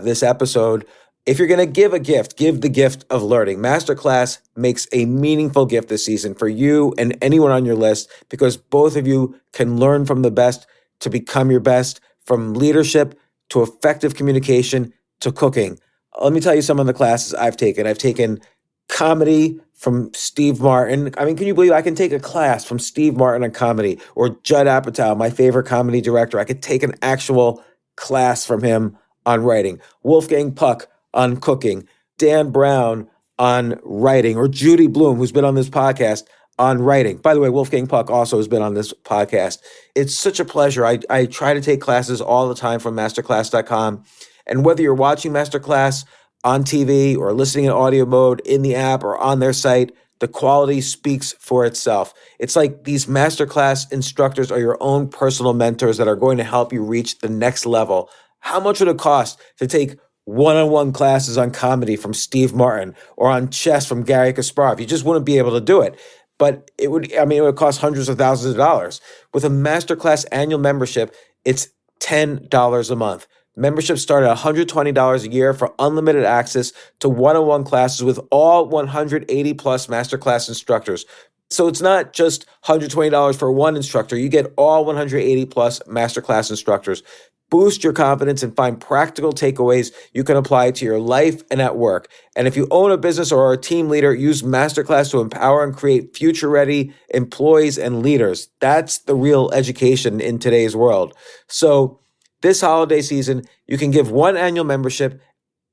this episode. If you're going to give a gift, give the gift of learning. Masterclass makes a meaningful gift this season for you and anyone on your list, because both of you can learn from the best to become your best, from leadership to effective communication to cooking. Let me tell you some of the classes I've taken. I've taken comedy from Steve Martin. I mean, can you believe I can take a class from Steve Martin on comedy, or Judd Apatow, my favorite comedy director? I could take an actual class from him on writing. Wolfgang Puck on cooking. Dan Brown on writing, or Judy Bloom, who's been on this podcast, on writing. By the way, Wolfgang Puck also has been on this podcast. It's such a pleasure. I try to take classes all the time from masterclass.com. And whether you're watching Masterclass on TV or listening in audio mode in the app or on their site, the quality speaks for itself. It's like these Masterclass instructors are your own personal mentors that are going to help you reach the next level. How much would it cost to take one-on-one classes on comedy from Steve Martin or on chess from Gary Kasparov? You just wouldn't be able to do it. But it would cost hundreds of thousands of dollars. With a Masterclass annual membership, it's $10 a month. Memberships start at $120 a year for unlimited access to one-on-one classes with all 180 plus Masterclass instructors. So it's not just $120 for one instructor. You get all 180 plus Masterclass instructors. Boost your confidence and find practical takeaways you can apply to your life and at work. And if you own a business or are a team leader, use Masterclass to empower and create future-ready employees and leaders. That's the real education in today's world. So this holiday season, you can give one annual membership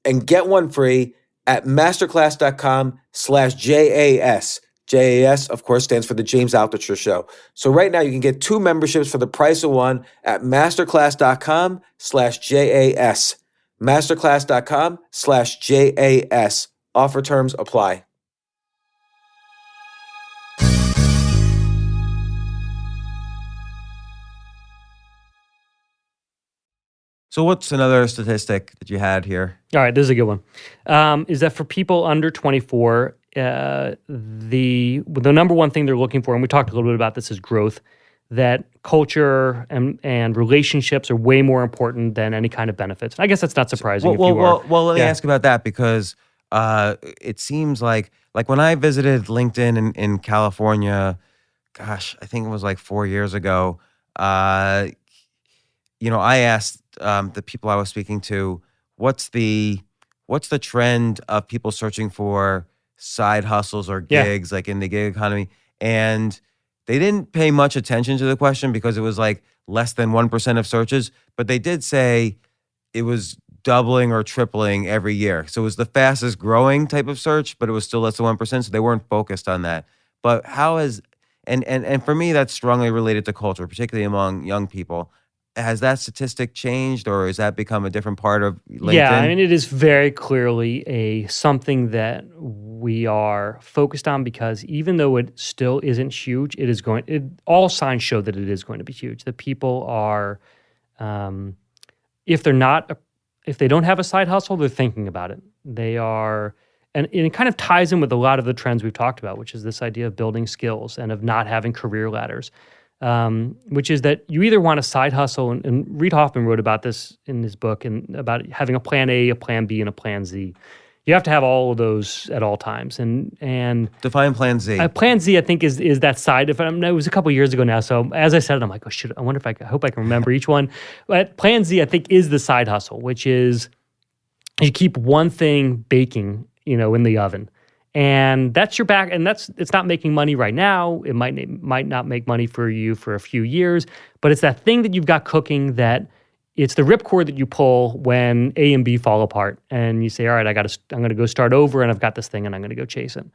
and get one free at masterclass.com/JAS. JAS, of course, stands for the James Altucher Show. So right now you can get two memberships for the price of one at masterclass.com/JAS. Masterclass.com/JAS. Offer terms apply. So what's another statistic that you had here? All right, this is a good one. Is that for people under 24, the number one thing they're looking for, and we talked a little bit about this, is growth, that culture and relationships are way more important than any kind of benefits. I guess that's not surprising Well, let me ask about that, because it seems like when I visited LinkedIn in California, gosh, I think it was like 4 years ago, I asked the people I was speaking to, what's the trend of people searching for side hustles or gigs, like in the gig economy? And they didn't pay much attention to the question because it was like less than 1% of searches, but they did say it was doubling or tripling every year. So it was the fastest growing type of search, but it was still less than 1%. So they weren't focused on that. But how is, and for me, that's strongly related to culture, particularly among young people. Has that statistic changed, or has that become a different part of LinkedIn? Yeah, I mean, it is very clearly something that we are focused on, because even though it still isn't huge, all signs show that it is going to be huge. That people are, if they don't have a side hustle, they're thinking about it. They are, and it kind of ties in with a lot of the trends we've talked about, which is this idea of building skills and of not having career ladders. Which is that you either want a side hustle, and Reid Hoffman wrote about this in his book, and about having a plan A, a plan B, and a plan Z. You have to have all of those at all times. And define plan Z. Plan Z, I think, is that side. It was a couple years ago now, so as I said it, I'm like, I wonder if I hope I can remember each one. But plan Z, I think, is the side hustle, which is you keep one thing baking, in the oven. And that's your back, and it's not making money right now. It might not make money for you for a few years, but it's that thing that you've got cooking, that it's the ripcord that you pull when A and B fall apart, and you say, all right, I'm going to go start over, and I've got this thing, and I'm going to go chase it.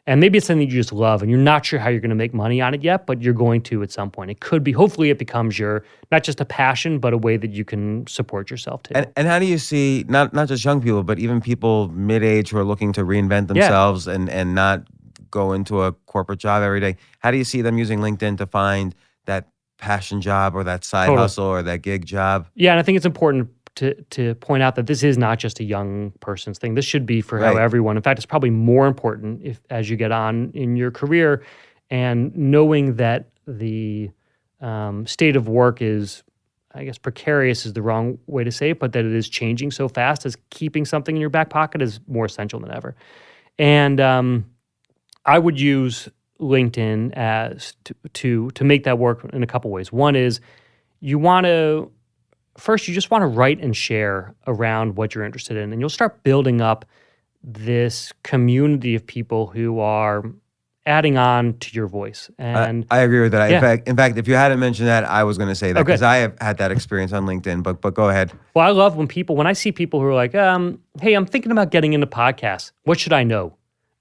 And maybe it's something you just love and you're not sure how you're going to make money on it yet, but you're going to at some point. It could be, hopefully it becomes your, not just a passion, but a way that you can support yourself too. And how do you see, not just young people, but even people mid-age who are looking to reinvent themselves and not go into a corporate job every day? How do you see them using LinkedIn to find that passion job or that side hustle or that gig job? Yeah, and I think it's important to point out that this is not just a young person's thing. This should be for how everyone. In fact, it's probably more important as you get on in your career, and knowing that the state of work is, I guess precarious is the wrong way to say it, but that it is changing so fast, as keeping something in your back pocket is more essential than ever. And I would use LinkedIn as to make that work in a couple ways. One is First, you just want to write and share around what you're interested in, and you'll start building up this community of people who are adding on to your voice. And I agree with that. In fact, if you hadn't mentioned that, I was going to say that because I have had that experience on LinkedIn. But go ahead. Well, I love when I see people who are like, "Hey, I'm thinking about getting into podcasts. What should I know?"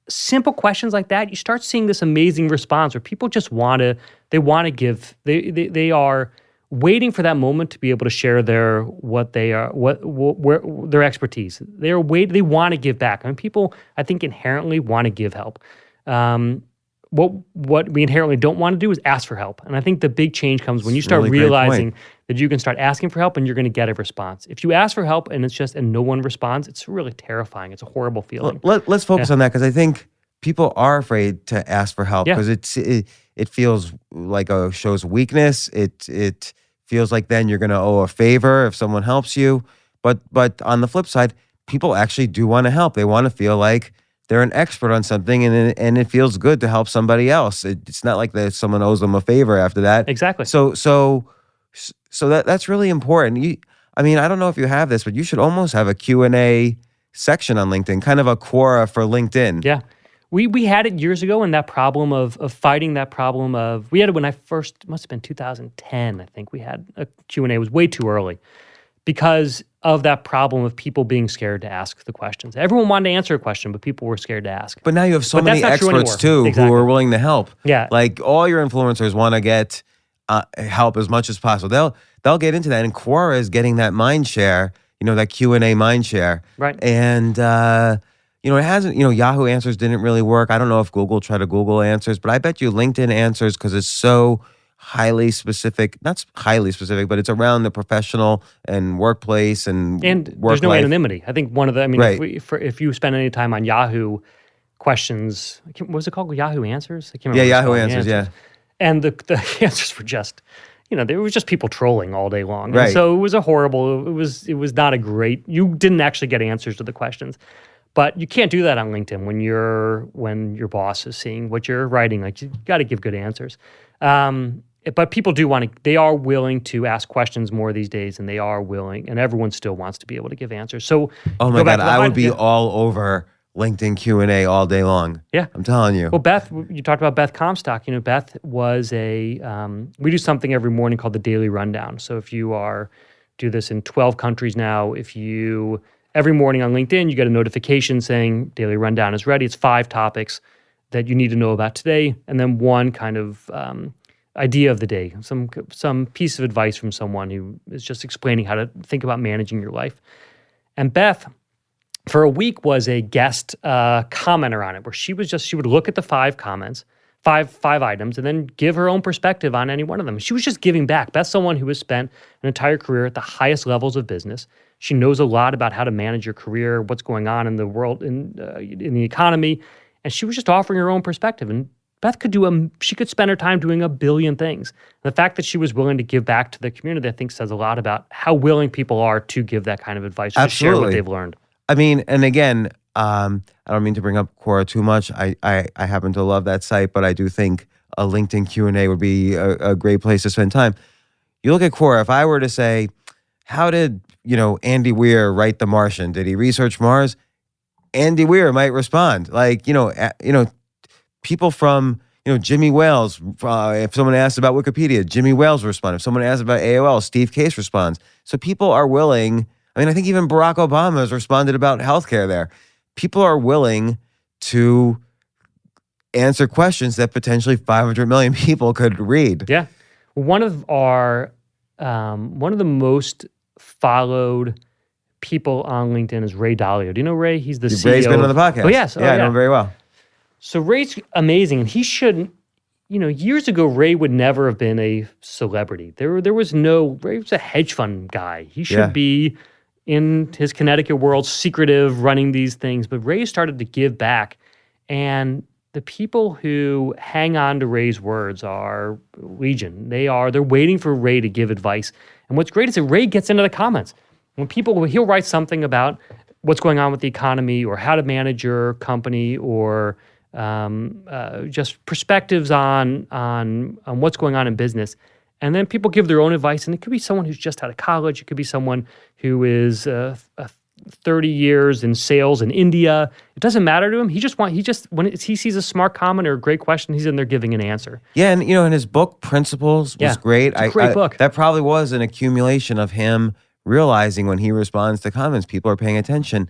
Simple questions like that, you start seeing this amazing response where people just want to give. They are waiting for that moment to be able to share their expertise. They want to give back. I mean, people, I think, inherently want to give help. What we inherently don't want to do is ask for help. And I think the big change comes when you start realizing that you can start asking for help and you're going to get a response. If you ask for help and no one responds, it's really terrifying. It's a horrible feeling. Let's focus on that, because I think people are afraid to ask for help because it feels like shows weakness. It feels like then you're going to owe a favor if someone helps you. But on the flip side, people actually do want to help. They want to feel like they're an expert on something, and it feels good to help somebody else. It's not like that someone owes them a favor after that. Exactly. So that's really important. I don't know if you have this, but you should almost have a Q&A section on LinkedIn, kind of a Quora for LinkedIn. Yeah. We had it years ago, and that problem of fighting that problem we had it when I first, must have been 2010, I think we had a Q&A. It was way too early because of that problem of people being scared to ask the questions. Everyone wanted to answer a question, but people were scared to ask. But now you have so many experts too who are willing to help. Yeah. Like all your influencers want to get help as much as possible. They'll get into that, and Quora is getting that mind share, that Q&A mind share. Right. And it hasn't, Yahoo Answers didn't really work. I don't know if Google tried to Google Answers, but I bet you LinkedIn Answers, because it's so highly specific, not highly specific, but it's around the professional and workplace and work there's no life. Anonymity. I think one of the, Right. if you spend any time on Yahoo questions, what was it called? Yahoo Answers? I can't remember. Yeah, Yahoo Answers, yeah. And the answers were just, there was just people trolling all day long. Right. And so it was it was not a great, you didn't actually get answers to the questions. But you can't do that on LinkedIn when your boss is seeing what you're writing. Like, you got to give good answers. But people they are willing to ask questions more these days, and they are willing, and everyone still wants to be able to give answers. So, oh my God, I would be all over LinkedIn Q&A all day long. Yeah. I'm telling you. Well, Beth, you talked about Beth Comstock. Beth was we do something every morning called the Daily Rundown. So if you do this in 12 countries now, every morning on LinkedIn, you get a notification saying Daily Rundown is ready. It's 5 topics that you need to know about today, and then one kind of idea of the day, some piece of advice from someone who is just explaining how to think about managing your life. And Beth, for a week, was a guest commenter on it, where she would look at the 5 comments, five items, and then give her own perspective on any one of them. She was just giving back. Beth's someone who has spent an entire career at the highest levels of business. She knows a lot about how to manage your career, what's going on in the world, in the economy, and she was just offering her own perspective. And Beth she could spend her time doing a billion things. And the fact that she was willing to give back to the community, I think, says a lot about how willing people are to give that kind of advice, to share what they've learned. And again, I don't mean to bring up Quora too much. I happen to love that site, but I do think a LinkedIn Q&A would be a great place to spend time. You look at Quora. If I were to say, how did Andy Weir write The Martian? Did he research Mars? Andy Weir might respond. Like, people from, Jimmy Wales, if someone asks about Wikipedia, Jimmy Wales responds. If someone asks about AOL, Steve Case responds. So people are willing. I think even Barack Obama has responded about healthcare there. People are willing to answer questions that potentially 500 million people could read. Yeah. One of the most followed people on LinkedIn is Ray Dalio. Do you know Ray? He's the CEO. Ray's been on the podcast. Oh, yes. Yeah, I know him very well. So Ray's amazing. And he shouldn't, years ago, Ray would never have been a celebrity. Ray was a hedge fund guy. He should be in his Connecticut world, secretive, running these things. But Ray started to give back. And the people who hang on to Ray's words are legion. They're waiting for Ray to give advice. And what's great is that Ray gets into the comments. When he'll write something about what's going on with the economy or how to manage your company or just perspectives on what's going on in business. And then people give their own advice, and it could be someone who's just out of college. It could be someone who is 30 years in sales in India. It doesn't matter to him. When he sees a smart comment or a great question, he's in there giving an answer. Yeah, and and his book Principles was great. It's a great book. That probably was an accumulation of him realizing when he responds to comments, people are paying attention.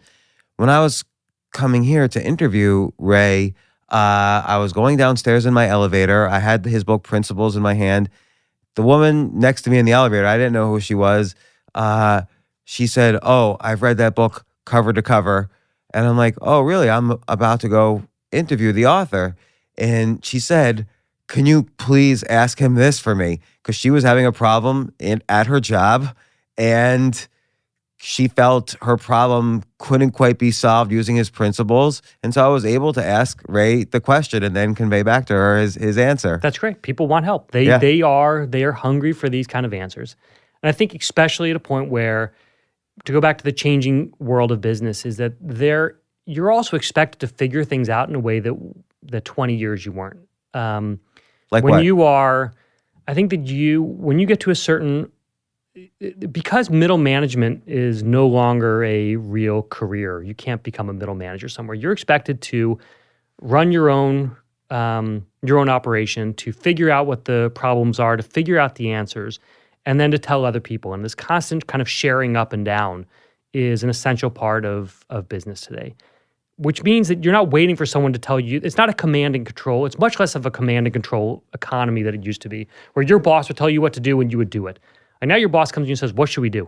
When I was coming here to interview Ray, I was going downstairs in my elevator. I had his book Principles in my hand. The woman next to me in the elevator, I didn't know who she was. She said, "Oh, I've read that book cover to cover." And I'm like, "Oh, really? I'm about to go interview the author." And she said, "Can you please ask him this for me?" Because she was having a problem at her job, and she felt her problem couldn't quite be solved using his principles. And so I was able to ask Ray the question and then convey back to her his answer. That's great. People want help. They are hungry for these kind of answers. And I think especially at a point where, to go back to the changing world of business, is that you're also expected to figure things out in a way that 20 years you weren't. Like when what? you are, I think that when you get to a certain, because middle management is no longer a real career, you can't become a middle manager somewhere. You're expected to run your own operation, to figure out what the problems are, to figure out the answers, and then to tell other people. And this constant kind of sharing up and down is an essential part of business today, which means that you're not waiting for someone to tell you. It's not a command and control. It's much less of a command and control economy than it used to be, where your boss would tell you what to do and you would do it. And now your boss comes to you and says, "What should we do?"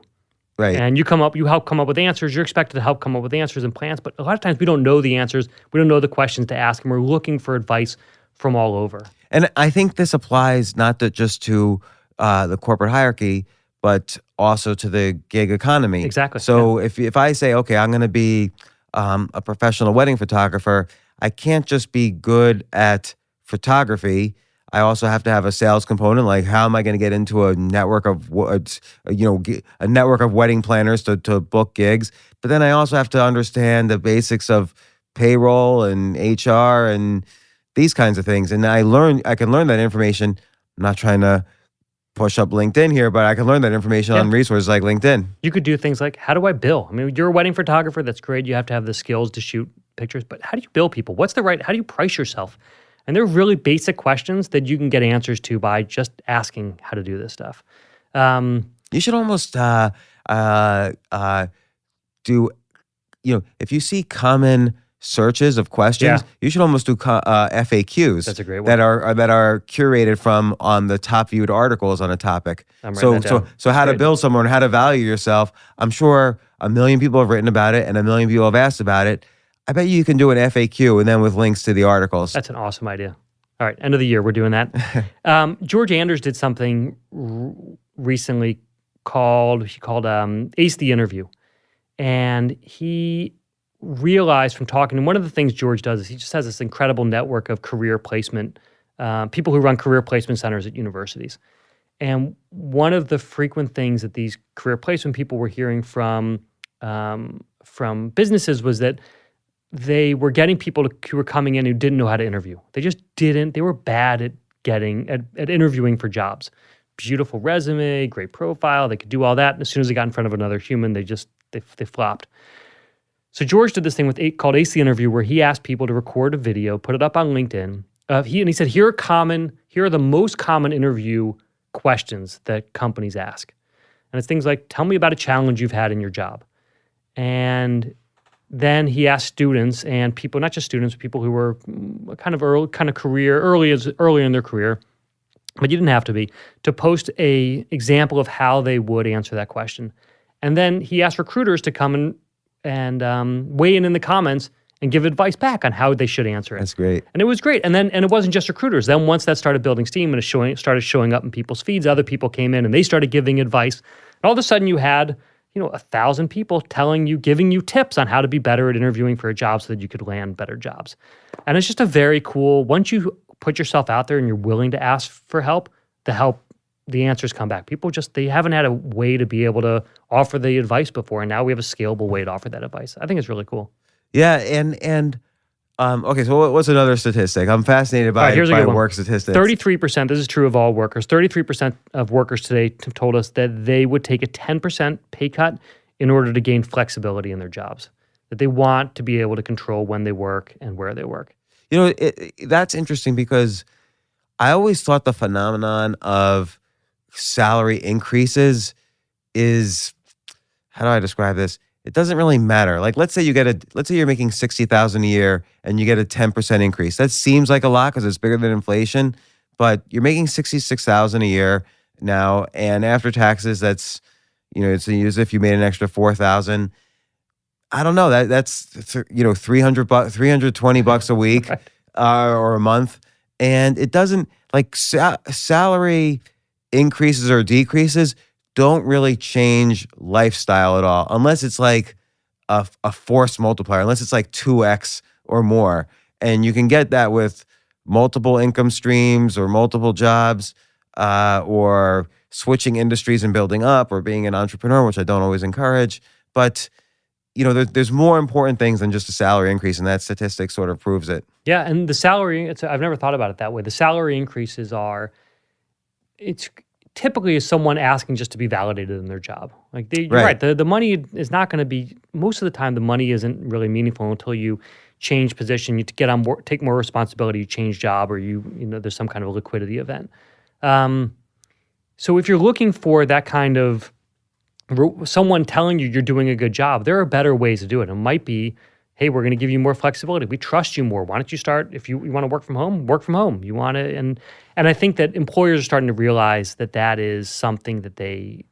Right. And you help come up with answers. You're expected to help come up with answers and plans, but a lot of times we don't know the answers. We don't know the questions to ask, and we're looking for advice from all over. And I think this applies not just to the corporate hierarchy, but also to the gig economy. Exactly. So if I say, okay, I'm going to be a professional wedding photographer, I can't just be good at photography. I also have to have a sales component. Like, how am I going to get into a network of wedding planners to book gigs? But then I also have to understand the basics of payroll and HR and these kinds of things. And I can learn that information. I'm not trying to push up LinkedIn here, but I can learn that information on resources like LinkedIn. You could do things like, how do I bill? I mean, you're a wedding photographer. That's great. You have to have the skills to shoot pictures. But how do you bill people? How do you price yourself? And they're really basic questions that you can get answers to by just asking how to do this stuff. You should almost do, if you see common searches of questions, you should almost do FAQs. That's a great one. that are curated from on the top viewed articles on a topic. So how to build someone, how to value yourself. I'm sure 1 million people have written about it and 1 million people have asked about it. I bet you can do an FAQ and then with links to the articles. That's an awesome idea. All right, end of the year, we're doing that. George Anders did something recently called Ace the Interview. And he realized from talking, and one of the things George does is he just has this incredible network of career placement, people who run career placement centers at universities. And one of the frequent things that these career placement people were hearing from businesses was that they were getting people who were coming in who didn't know how to interview. They just didn't. They were bad at interviewing for jobs. Beautiful resume, great profile. They could do all that. And as soon as they got in front of another human, they flopped. So George did this thing called Ace the Interview, where he asked people to record a video, put it up on LinkedIn. He said, here are the most common interview questions that companies ask. And it's things like, tell me about a challenge you've had in your job. And then he asked students and people, not just students, people who were kind of early in their career, but you didn't have to be, to post a example of how they would answer that question. And then he asked recruiters to come and weigh in the comments and give advice back on how they should answer it. That's great. And it was great. And it wasn't just recruiters. Then once that started building steam and it started showing up in people's feeds, other people came in and they started giving advice. And all of a sudden you had 1,000 people giving you tips on how to be better at interviewing for a job so that you could land better jobs. And it's just a very cool, once you put yourself out there and you're willing to ask for help, the answers come back. People they haven't had a way to be able to offer the advice before, and now we have a scalable way to offer that advice. I think it's really cool. Yeah, and okay, so what's another statistic? I'm fascinated by work statistics. 33%, this is true of all workers, 33% of workers today told us that they would take a 10% pay cut in order to gain flexibility in their jobs, that they want to be able to control when they work and where they work. That's interesting because I always thought the phenomenon of salary increases is, how do I describe this? It doesn't really matter. Like, let's say you're making $60,000 a year and you get a 10% increase. That seems like a lot because it's bigger than inflation, but you're making $66,000 a year now, and after taxes, that's it's as if you made an extra $4,000. I don't know. That's $320 a week or a month, and it doesn't salary increases or decreases don't really change lifestyle at all, unless it's like a force multiplier, unless it's like 2x or more. And you can get that with multiple income streams or multiple jobs or switching industries and building up or being an entrepreneur, which I don't always encourage. But, there's more important things than just a salary increase, and that statistic sort of proves it. Yeah, and the salary, I've never thought about it that way. The salary increases it's typically is someone asking just to be validated in their job. You're right. The money is not going to be, most of the time, the money isn't really meaningful until you change position, you get on board, take more responsibility, you change job, or there's some kind of a liquidity event. So if you're looking for that kind of someone telling you you're doing a good job, there are better ways to do it. It might be, hey, we're going to give you more flexibility. We trust you more. Why don't you start, if you want to work from home, work from home. You want to, and I think that employers are starting to realize that is something that they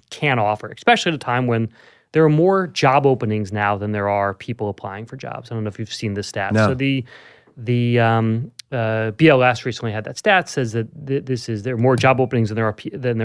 can offer, especially at a time when there are more job openings now than there are people applying for jobs. I don't know if you've seen this stat. No. So the BLS recently had that stat, says that there are more job openings than there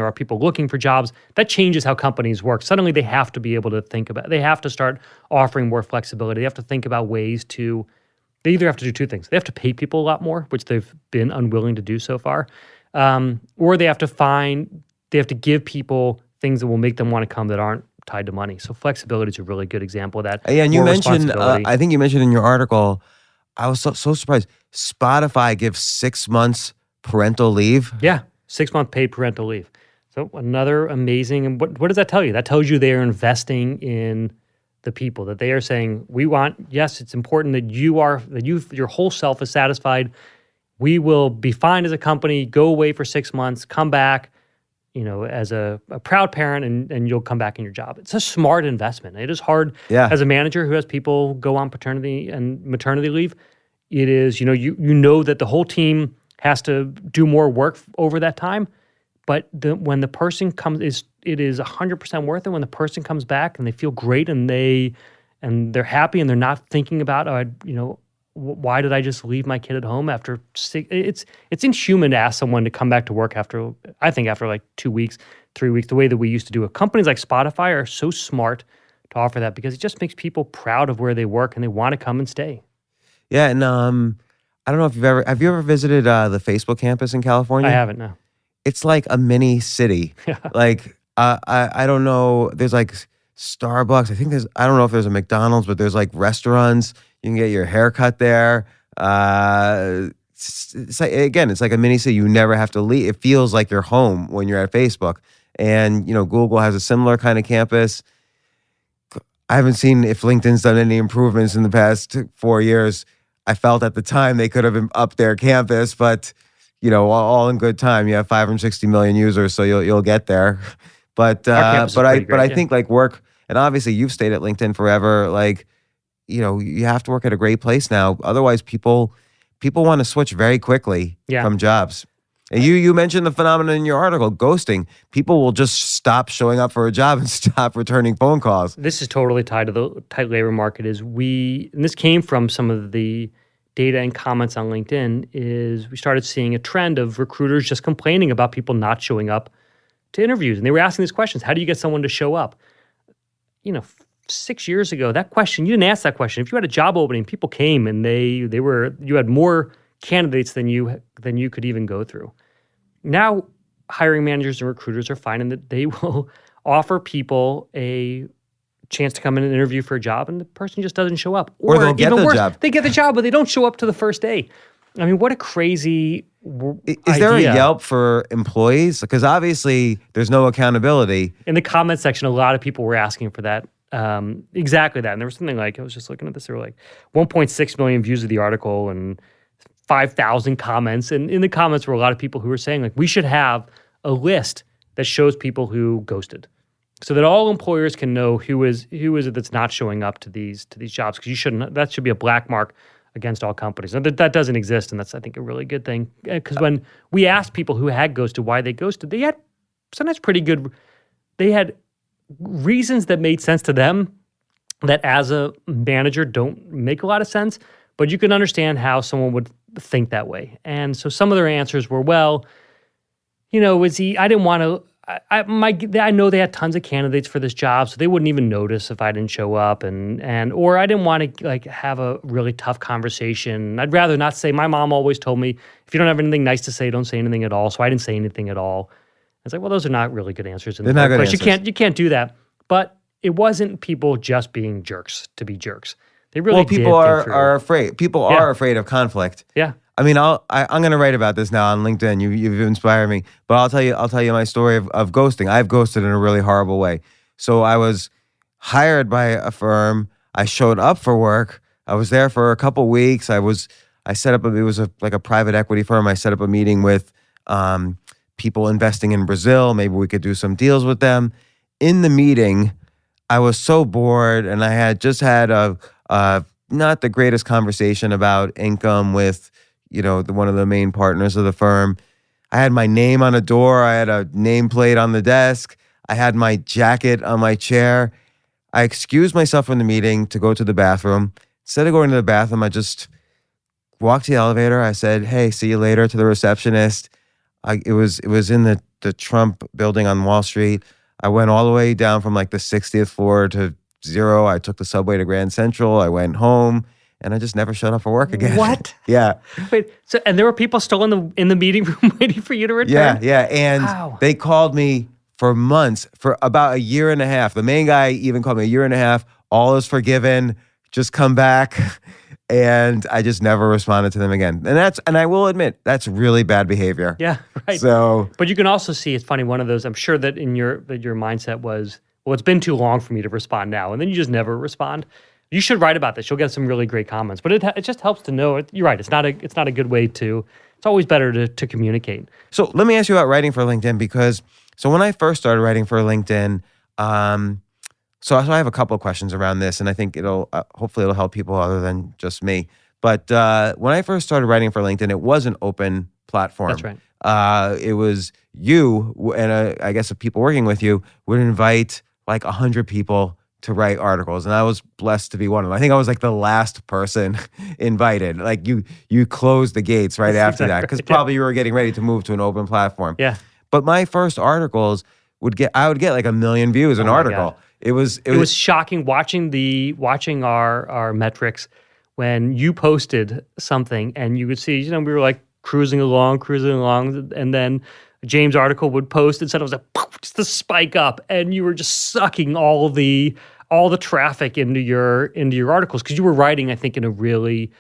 are people looking for jobs. That changes how companies work. Suddenly they have to be able to they have to start offering more flexibility. They have to think about ways they either have to do two things. They have to pay people a lot more, which they've been unwilling to do so far, or they have to give people things that will make them want to come that aren't tied to money. So flexibility is a really good example of that. Yeah, and you mentioned, I think you mentioned in your article, I was so surprised, Spotify gives 6 months parental leave. Yeah, 6 month paid parental leave. So another amazing, and what does that tell you? That tells you they are investing in the people, that they are saying, yes, it's important that your whole self is satisfied. We will be fine as a company, go away for 6 months, come back, as a proud parent, and you'll come back in your job. It's a smart investment. It is hard as a manager who has people go on paternity and maternity leave. It is, you know that the whole team has to do more work over that time, but when the person comes, it is 100% worth it when the person comes back and they feel great and they're happy and they're not thinking about, why did I just leave my kid at home after 6? It's inhuman to ask someone to come back to work after like 2 weeks, 3 weeks, the way that we used to do it. Companies like Spotify are so smart to offer that because it just makes people proud of where they work and they want to come and stay. Yeah, and I don't know if have you ever visited the Facebook campus in California? I haven't, no. It's like a mini city. Like I don't know, there's like Starbucks. I don't know if there's a McDonald's, but there's like restaurants. You can get your hair cut there. It's like a mini city. You never have to leave. It feels like you're home when you're at Facebook. And, Google has a similar kind of campus. I haven't seen if LinkedIn's done any improvements in the past 4 years. I felt at the time they could have upped their campus, but, all in good time. You have 560 million users, so you'll get there. But I think like work, and obviously you've stayed at LinkedIn forever. Like, you have to work at a great place now. Otherwise, people want to switch very quickly from jobs. And you mentioned the phenomenon in your article, ghosting. People will just stop showing up for a job and stop returning phone calls. This is totally tied to the tight labor market. And this came from some of the data and comments on LinkedIn, is we started seeing a trend of recruiters just complaining about people not showing up to interviews. And they were asking these questions. How do you get someone to show up? 6 years ago, that question, you didn't ask that question. If you had a job opening, people came and you had more candidates than you could even go through. Now, hiring managers and recruiters are finding that they will offer people a chance to come in and interview for a job, and the person just doesn't show up. Or they'll get the job. They get the job, but they don't show up to the first day. I mean, what a crazy Is there a Yelp for employees? Because obviously there's no accountability. In the comment section, a lot of people were asking for that. Exactly that. And there was something like, I was just looking at this, there were like 1.6 million views of the article and 5,000 comments. And in the comments were a lot of people who were saying, like, we should have a list that shows people who ghosted, so that all employers can know who is it that's not showing up to these jobs. Because that should be a black mark against all companies. Now, that doesn't exist, and that's, I think, a really good thing. Because when we asked people who had ghosted why they ghosted, they had sometimes pretty good, they had reasons that made sense to them that as a manager don't make a lot of sense, but you can understand how someone would think that way. And so some of their answers were, well, I didn't want to, I know they had tons of candidates for this job, so they wouldn't even notice if I didn't show up, or I didn't want to have a really tough conversation. I'd rather not say. My mom always told me, if you don't have anything nice to say, don't say anything at all. So I didn't say anything at all. It's like, well, those are not really good answers. They're not good answers. You can't do that. But it wasn't people just being jerks to be jerks. They really people are afraid. People are afraid of conflict. Yeah. I mean, I'm going to write about this now on LinkedIn. You've inspired me. But I'll tell you my story of ghosting. I've ghosted in a really horrible way. So I was hired by a firm. I showed up for work. I was there for a couple weeks. I set up it was like a private equity firm. I set up a meeting with people investing in Brazil. Maybe we could do some deals with them. In the meeting, I was so bored, and I had just had a not the greatest conversation about income with one of the main partners of the firm. I had my name on a door. I had a nameplate on the desk. I had my jacket on my chair. I excused myself from the meeting to go to the bathroom. Instead of going to the bathroom, I just walked to the elevator. I said, "Hey, see you later," to the receptionist. It was in the Trump building on Wall Street. I went all the way down from like the 60th floor to 0. I took the subway to Grand Central. I went home. And I just never showed up for work again. What? Yeah. Wait. So, and there were people still in the meeting room waiting for you to return. Yeah. And they called me for months, for about a year and a half. The main guy even called me a year and a half. All is forgiven. Just come back. And I just never responded to them again. And I will admit, that's really bad behavior. Yeah. Right. So, but you can also see, it's funny. One of those, I'm sure that your mindset was, well, it's been too long for me to respond now, and then you just never respond. You should write about this. You'll get some really great comments. But it just helps to know. You're right. It's not a good way to. It's always better to communicate. So let me ask you about writing for LinkedIn, because when I first started writing for LinkedIn, so I have a couple of questions around this, and I think hopefully it'll help people other than just me. But when I first started writing for LinkedIn, it was an open platform. That's right. It was you and I guess the people working with you would invite like 100 people to write articles, and I was blessed to be one of them. I think I was like the last person invited. Like you closed the gates right after that, because probably you were getting ready to move to an open platform. Yeah. But my first articles I would get like 1 million views an article. God. It was shocking watching our metrics when you posted something, and you would see, we were like cruising along, and then James' article would post, and said it was just the spike up, and you were just sucking all the traffic into your articles, because you were writing, I think, you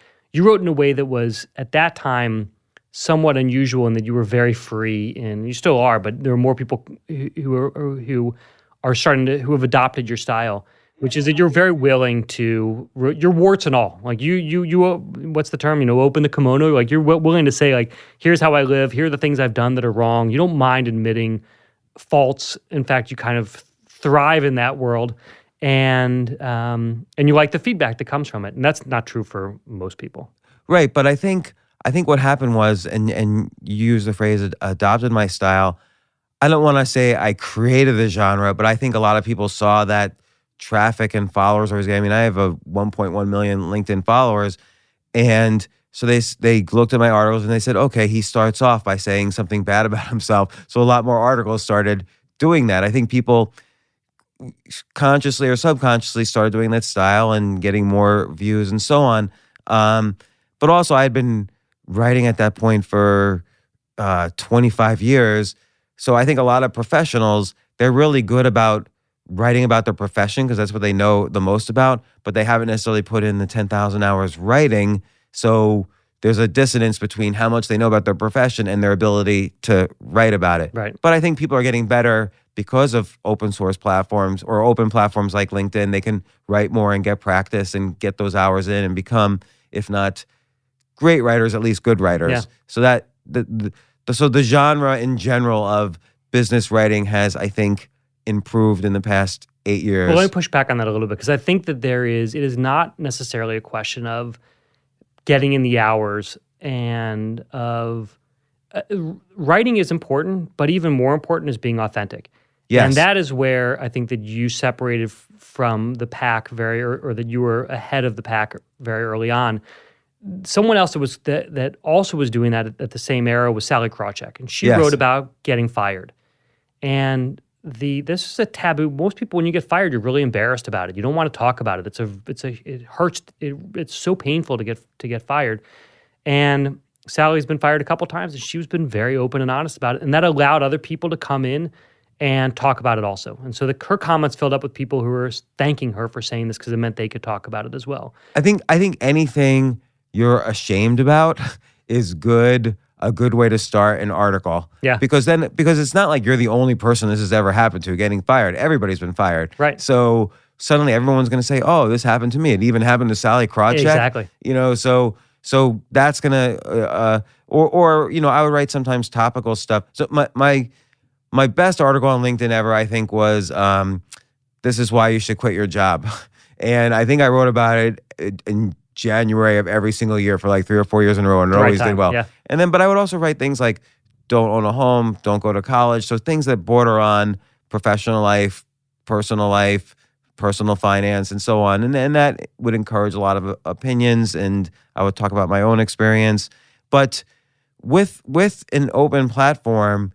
wrote in a way that was at that time somewhat unusual, in that you were very free, and you still are, but there are more people who have adopted your style, which is that you're very willing to, your warts and all. Like you what's the term? Open the kimono. Like you're willing to say, like, here's how I live. Here are the things I've done that are wrong. You don't mind admitting faults. In fact, you kind of thrive in that world. and you like the feedback that comes from it. And that's not true for most people. Right, but I think what happened was, and you use the phrase adopted my style. I don't want to say I created the genre, but I think a lot of people saw that traffic and followers I was getting. I mean, I have a 1.1 million LinkedIn followers, and so they looked at my articles and they said, okay, he starts off by saying something bad about himself. So a lot more articles started doing that. I think people consciously or subconsciously started doing that style and getting more views and so on. But also I had been writing at that point for 25 years. So I think a lot of professionals, they're really good about writing about their profession because that's what they know the most about, but they haven't necessarily put in the 10,000 hours writing. So there's a dissonance between how much they know about their profession and their ability to write about it. Right. But I think people are getting better because of open source platforms or open platforms like LinkedIn. They can write more and get practice and get those hours in and become, if not great writers, at least good writers. Yeah. So that so the genre in general of business writing has, I think, improved in the past 8 years. Well, let me push back on that a little bit because I think that it is not necessarily a question of getting in the hours and of writing is important, but even more important is being authentic. Yes. And that is where I think that you separated from the pack or that you were ahead of the pack very early on. Someone else that also was doing that at the same era was Sally Krawcheck, and she wrote about getting fired. And this is a taboo. Most people, when you get fired, you're really embarrassed about it. You don't want to talk about it. It hurts. It's so painful to get fired. And Sally's been fired a couple times, and she's been very open and honest about it. And that allowed other people to come in and talk about it also. And so her comments filled up with people who were thanking her for saying this because it meant they could talk about it as well. I think anything you're ashamed about is a good way to start an article. Yeah. Because it's not like you're the only person this has ever happened to getting fired. Everybody's been fired. Right. So suddenly everyone's going to say, oh, this happened to me. It even happened to Sally Krawcheck. Exactly. So that's going to, or I would write sometimes topical stuff. So my best article on LinkedIn ever, I think, was this is why you should quit your job. And I think I wrote about it in January of every single year for like 3 or 4 years in a row, and it always did well. Yeah. And then, but I would also write things like don't own a home, don't go to college. So things that border on professional life, personal finance, and so on. And that would encourage a lot of opinions, and I would talk about my own experience. But with an open platform,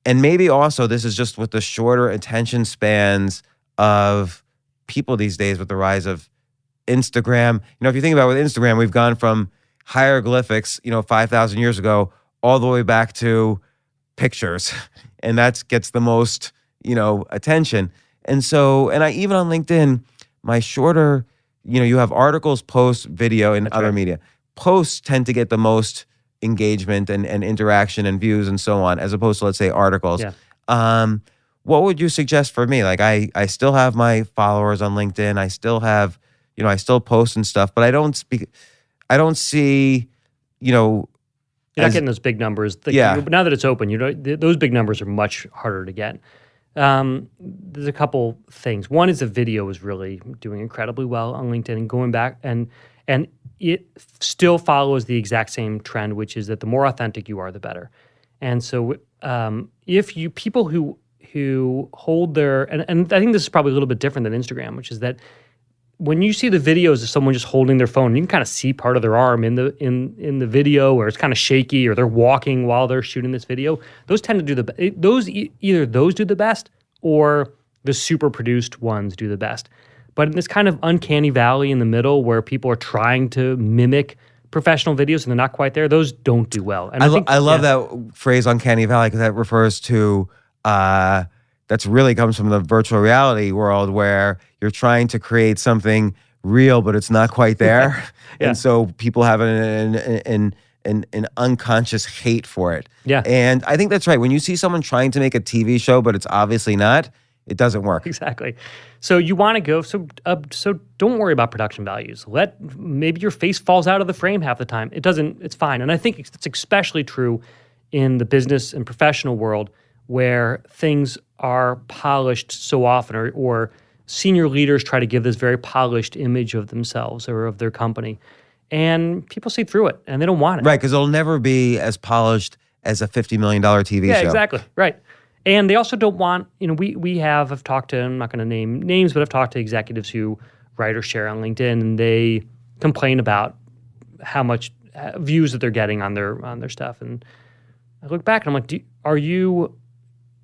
and maybe also this is just with the shorter attention spans of people these days with the rise of Instagram. If you think about it, with Instagram, we've gone from hieroglyphics, 5,000 years ago, all the way back to pictures. And that gets the most, attention. And so, even on LinkedIn, my shorter, you have articles, posts, video, and other media. Posts tend to get the most engagement and interaction and views and so on, as opposed to, let's say, articles. Yeah. What would you suggest for me? Like, I still have my followers on LinkedIn. I still have, I still post and stuff, but I don't see, You're not getting those big numbers. Now that it's open, those big numbers are much harder to get. There's a couple things. One is the video is really doing incredibly well on LinkedIn, and going back and it still follows the exact same trend, which is that the more authentic you are, the better. And so if people who hold their and I think this is probably a little bit different than Instagram, which is that when you see the videos of someone just holding their phone, you can kind of see part of their arm in the video, or it's kind of shaky, or they're walking while they're shooting this video. Those tend to do either those do the best, or the super produced ones do the best. But in this kind of uncanny valley in the middle where people are trying to mimic professional videos and they're not quite there, those don't do well. And I love that phrase, uncanny valley, because that refers to that's really comes from the virtual reality world where you're trying to create something real, but it's not quite there. Yeah. And so people have an unconscious hate for it. Yeah. And I think that's right. When you see someone trying to make a TV show, but it's obviously not, it doesn't work. Exactly. So you want to go, so don't worry about production values. Maybe your face falls out of the frame half the time. It's fine. And I think it's especially true in the business and professional world where things are polished so often or senior leaders try to give this very polished image of themselves or of their company. And people see through it, and they don't want it. Right, because it'll never be as polished as a $50 million TV show. Yeah, exactly. Right. And they also don't want, I've talked to, I'm not going to name names, but I've talked to executives who write or share on LinkedIn, and they complain about how much views that they're getting on their stuff. And I look back and I'm like,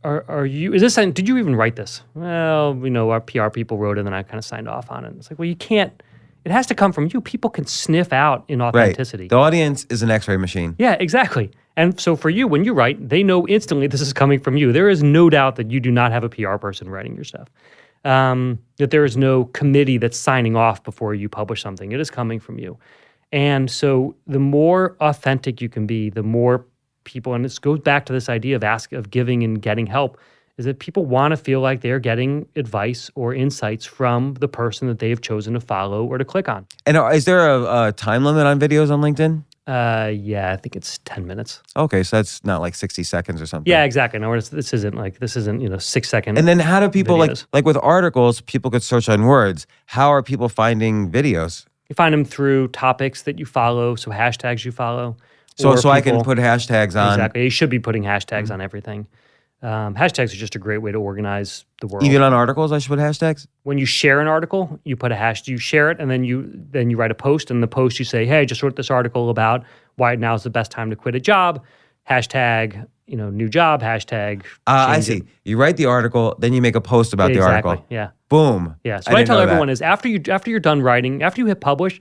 is this something, did you even write this? Well, our PR people wrote it, and then I kind of signed off on it. It's like, well, you can't. It has to come from you. People can sniff out inauthenticity. Right. The audience is an X-ray machine. Yeah, exactly. And so for you, when you write, they know instantly this is coming from you. There is no doubt that you do not have a PR person writing your stuff. That there is no committee that's signing off before you publish something. It is coming from you. And so the more authentic you can be, the more people, and this goes back to this idea of giving and getting help, is that people want to feel like they're getting advice or insights from the person that they have chosen to follow or to click on. And is there a time limit on videos on LinkedIn? Yeah, I think it's 10 minutes. Okay, so that's not like 60 seconds or something. Yeah, exactly. No, this isn't 6 seconds. And then how do people videos. like with articles, people could search on words. How are people finding videos? You find them through topics that you follow, so hashtags you follow. So I can put hashtags on. Exactly. You should be putting hashtags on everything. Hashtags are just a great way to organize the world. Even on articles, I should put hashtags? When you share an article, you put a hashtag, you share it, and then you write a post. And in the post, you say, hey, I just wrote this article about why now is the best time to quit a job. Hashtag, new job, hashtag. I see. You write the article, then you make a post about the article. Yeah. Boom. Yeah. So what I tell everyone is after you're done writing, after you hit publish,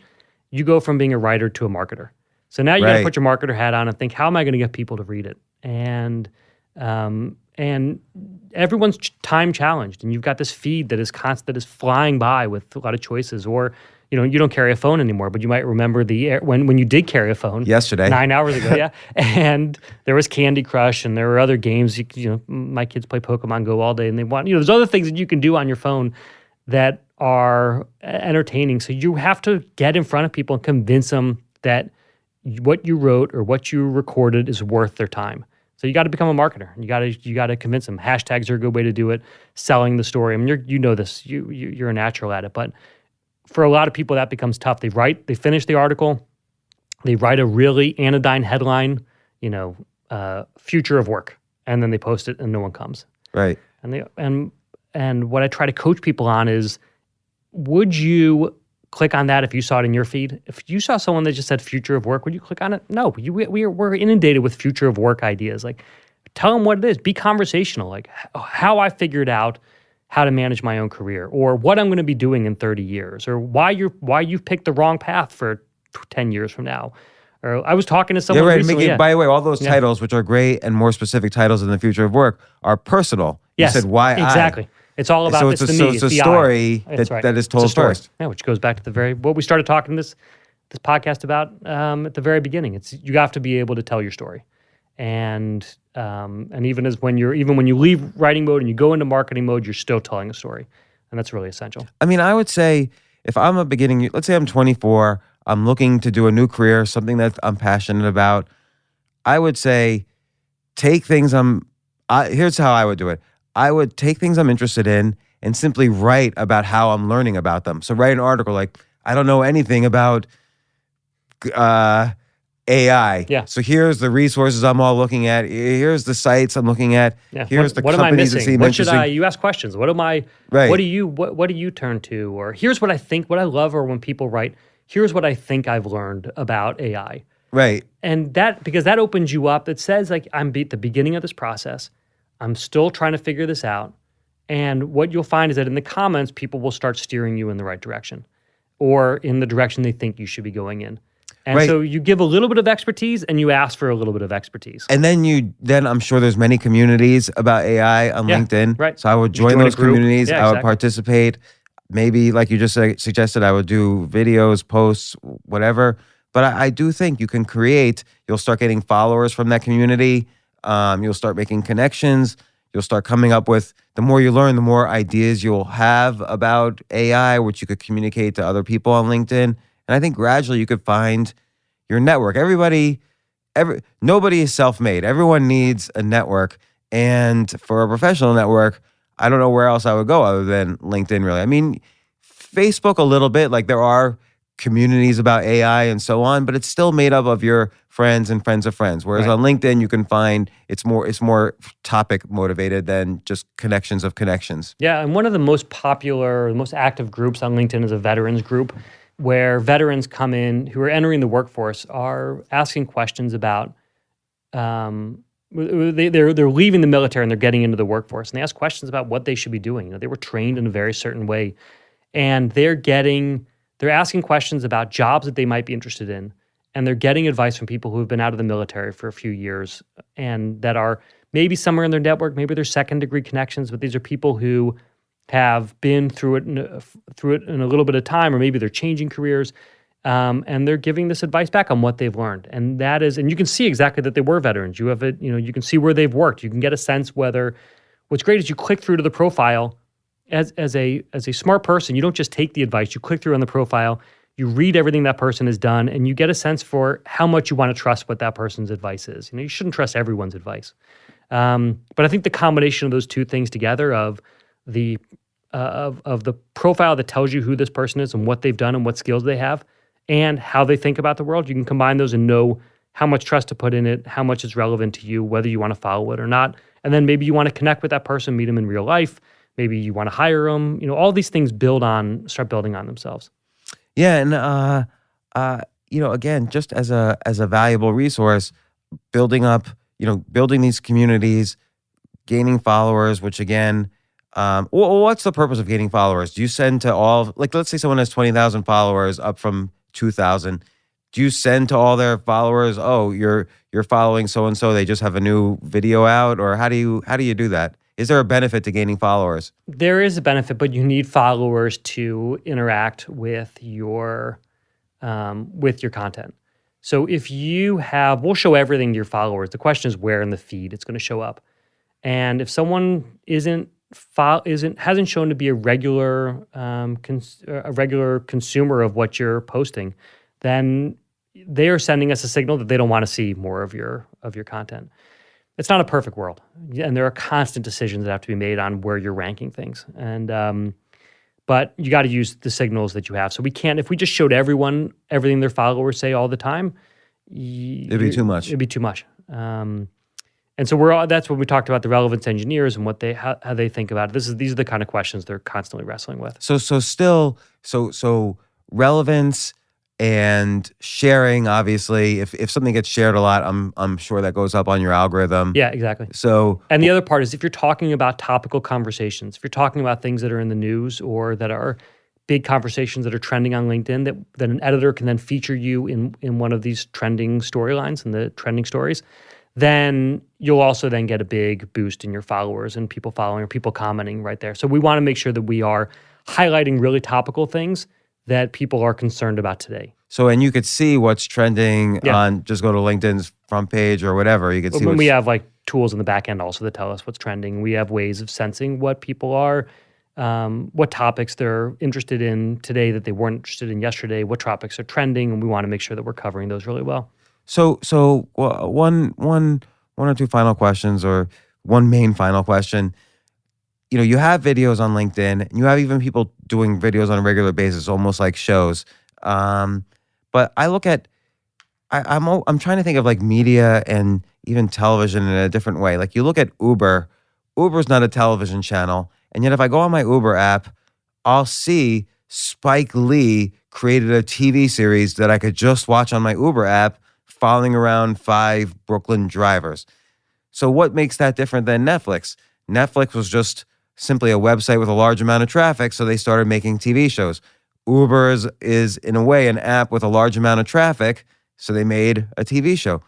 you go from being a writer to a marketer. So now you got to put your marketer hat on and think, how am I going to get people to read it? And everyone's time challenged, and you've got this feed that is constant, that is flying by with a lot of choices. Or you don't carry a phone anymore, but you might remember when you did carry a phone yesterday, 9 hours ago, yeah. And there was Candy Crush, and there were other games. My kids play Pokemon Go all day, and they want there's other things that you can do on your phone that are entertaining. So you have to get in front of people and convince them that what you wrote or what you recorded is worth their time. So you got to become a marketer. You got to convince them. Hashtags are a good way to do it. Selling the story. I mean, you know this. You're a natural at it. But for a lot of people, that becomes tough. They finish the article. They write a really anodyne headline. Future of work, and then they post it, and no one comes. Right. And what I try to coach people on is, would you click on that if you saw it in your feed? If you saw someone that just said future of work, would you click on it? No. We're inundated with future of work ideas. Like, tell them what it is. Be conversational. Like how I figured out how to manage my own career, or what I'm going to be doing in 30 years, or why you've picked the wrong path for 10 years from now. Or I was talking to someone recently. By the way, all those titles, which are great and more specific titles in the future of work, are personal. Yes, you said why exactly. It's all about it's a story that is told first. Yeah, which goes back to what we started talking this podcast about at the very beginning. You have to be able to tell your story, and even when you leave writing mode and you go into marketing mode, you're still telling a story, and that's really essential. I mean, I would say if I'm let's say I'm 24, I'm looking to do a new career, something that I'm passionate about. I would say take things here's how I would do it. I would take things I'm interested in and simply write about how I'm learning about them. So write an article like, I don't know anything about AI. Yeah. So here's the resources I'm all looking at. Here's the sites I'm looking at. Yeah. Here's the what companies am I that seem missing? interesting. You ask questions. What do you turn to? Or here's what I think, what I love, or when people write, here's what I think I've learned about AI. Right. And because that opens you up. It says, like, I'm at the beginning of this process. I'm still trying to figure this out. And what you'll find is that in the comments, people will start steering you in the right direction, or in the direction they think you should be going in. And so you give a little bit of expertise, and you ask for a little bit of expertise. And then I'm sure there's many communities about AI on LinkedIn. Right. So I would join those communities. Yeah, I would participate. Maybe, like you just suggested, I would do videos, posts, whatever. But I do think you'll start getting followers from that community. You'll start making connections. You'll start coming up with, the more you learn, the more ideas you'll have about AI, which you could communicate to other people on LinkedIn. And I think gradually you could find your network. Nobody is self-made. Everyone needs a network. And for a professional network, I don't know where else I would go other than LinkedIn, really. I mean, Facebook a little bit, like there are communities about AI and so on, but it's still made up of your friends and friends of friends. Whereas on LinkedIn, you can find it's more topic motivated than just connections of connections. Yeah, and one of the most popular, most active groups on LinkedIn is a veterans group, where veterans come in who are entering the workforce are asking questions about. They're leaving the military and they're getting into the workforce, and they ask questions about what they should be doing. You know, they were trained in a very certain way, and they're asking questions about jobs that they might be interested in, and they're getting advice from people who have been out of the military for a few years and that are maybe somewhere in their network, maybe they're second-degree connections, but these are people who have been through it in a little bit of time, or maybe they're changing careers, and they're giving this advice back on what they've learned. And that is, and you can see exactly that they were veterans. You have it, you can see where they've worked. You can get a sense whether. What's great is you click through to the profile. As a smart person, you don't just take the advice. You click through on the profile, you read everything that person has done, and you get a sense for how much you want to trust what that person's advice is. You shouldn't trust everyone's advice. But I think the combination of those two things together of the profile that tells you who this person is and what they've done and what skills they have and how they think about the world, you can combine those and know how much trust to put in it, how much is relevant to you, whether you want to follow it or not. And then maybe you want to connect with that person, meet them in real life. Maybe you want to hire them. All these things start building on themselves. Yeah, and again, just as a valuable resource, building these communities, gaining followers. Which again, what's the purpose of gaining followers? Do you send to all? Like, let's say someone has 20,000 followers, up from 2,000. Do you send to all their followers? Oh, you're following so and so. They just have a new video out, or how do you do that? Is there a benefit to gaining followers? There is a benefit, but you need followers to interact with your content. So if we'll show everything to your followers. The question is where in the feed it's going to show up. And if someone hasn't shown to be a regular consumer of what you're posting, then they are sending us a signal that they don't want to see more of your content. It's not a perfect world, and there are constant decisions that have to be made on where you're ranking things. And but you got to use the signals that you have. So we can't, if we just showed everyone everything their followers say all the time, it'd be too much. It'd be too much. And so that's what we talked about, the relevance engineers and what how they think about it. These are the kind of questions they're constantly wrestling with. So relevance and sharing, obviously, if something gets shared a lot, I'm sure that goes up on your algorithm. Yeah, exactly. So, and the other part is if you're talking about topical conversations, if you're talking about things that are in the news or that are big conversations that are trending on LinkedIn, that an editor can then feature you in one of these trending storylines and the trending stories, then you'll also then get a big boost in your followers and people following or people commenting right there. So we want to make sure that we are highlighting really topical things that people are concerned about today. So, and you could see what's trending on, just go to LinkedIn's front page or whatever. You could see we have like tools in the back end also that tell us what's trending. We have ways of sensing what people are, what topics they're interested in today that they weren't interested in yesterday, what topics are trending, and we want to make sure that we're covering those really well. So one or two final questions, or one main final question. You have videos on LinkedIn, and you have even people doing videos on a regular basis, almost like shows. But I look at, I'm trying to think of like media and even television in a different way. Like you look at Uber. Uber's not a television channel, and yet if I go on my Uber app, I'll see Spike Lee created a TV series that I could just watch on my Uber app, following around 5 Brooklyn drivers. So what makes that different than Netflix? Netflix was just simply a website with a large amount of traffic, so they started making TV shows. Uber is in a way an app with a large amount of traffic, so they made a TV show.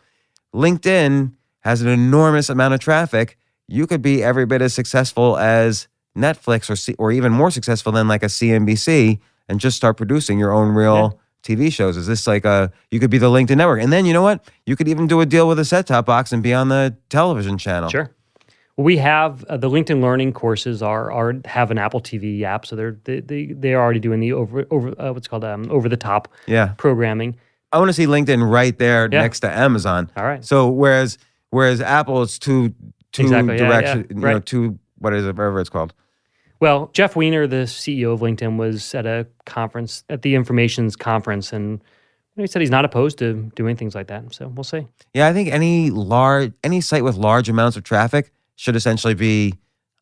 LinkedIn has an enormous amount of traffic. You could be every bit as successful as Netflix, or even more successful than like a CNBC, and just start producing your own real TV shows. Is this like you could be the LinkedIn network? And then you know what? You could even do a deal with a set-top box and be on the television channel. Sure. We have the LinkedIn Learning courses have an Apple TV app, so they're already doing the over the top programming. I want to see LinkedIn right there next to Amazon. All right. So whereas Apple is too exactly. direction, right. too what is it, whatever it's called. Well, Jeff Weir, the CEO of LinkedIn, was at a conference, at the Information's conference, and he said he's not opposed to doing things like that. So we'll see. Yeah, I think any site with large amounts of traffic should essentially be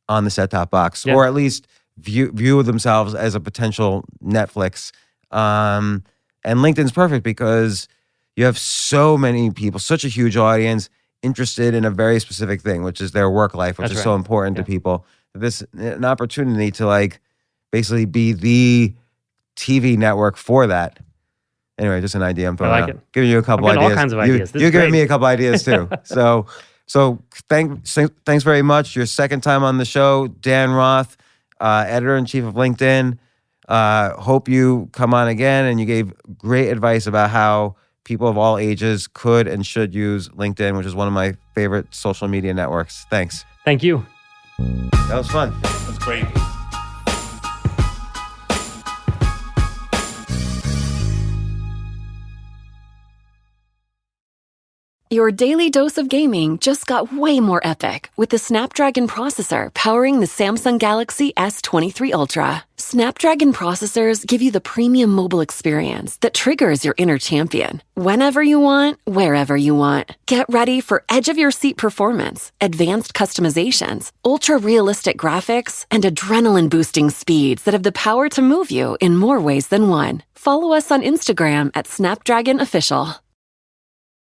on the set-top box, or at least view themselves as a potential Netflix. And LinkedIn's perfect because you have so many people, such a huge audience interested in a very specific thing, which is their work life, which is so important to people. This an opportunity to like basically be the TV network for that. Anyway, just an idea I'm throwing out. It. Giving you a couple ideas. All kinds of ideas. You're giving me a couple ideas too. So thanks very much. Your second time on the show, Dan Roth, editor-in-chief of LinkedIn. Hope you come on again, and you gave great advice about how people of all ages could and should use LinkedIn, which is one of my favorite social media networks. Thanks. Thank you. That was fun. That's great. Your daily dose of gaming just got way more epic with the Snapdragon processor powering the Samsung Galaxy S23 Ultra. Snapdragon processors give you the premium mobile experience that triggers your inner champion. Whenever you want, wherever you want. Get ready for edge-of-your-seat performance, advanced customizations, ultra-realistic graphics, and adrenaline-boosting speeds that have the power to move you in more ways than one. Follow us on Instagram at Snapdragon Official.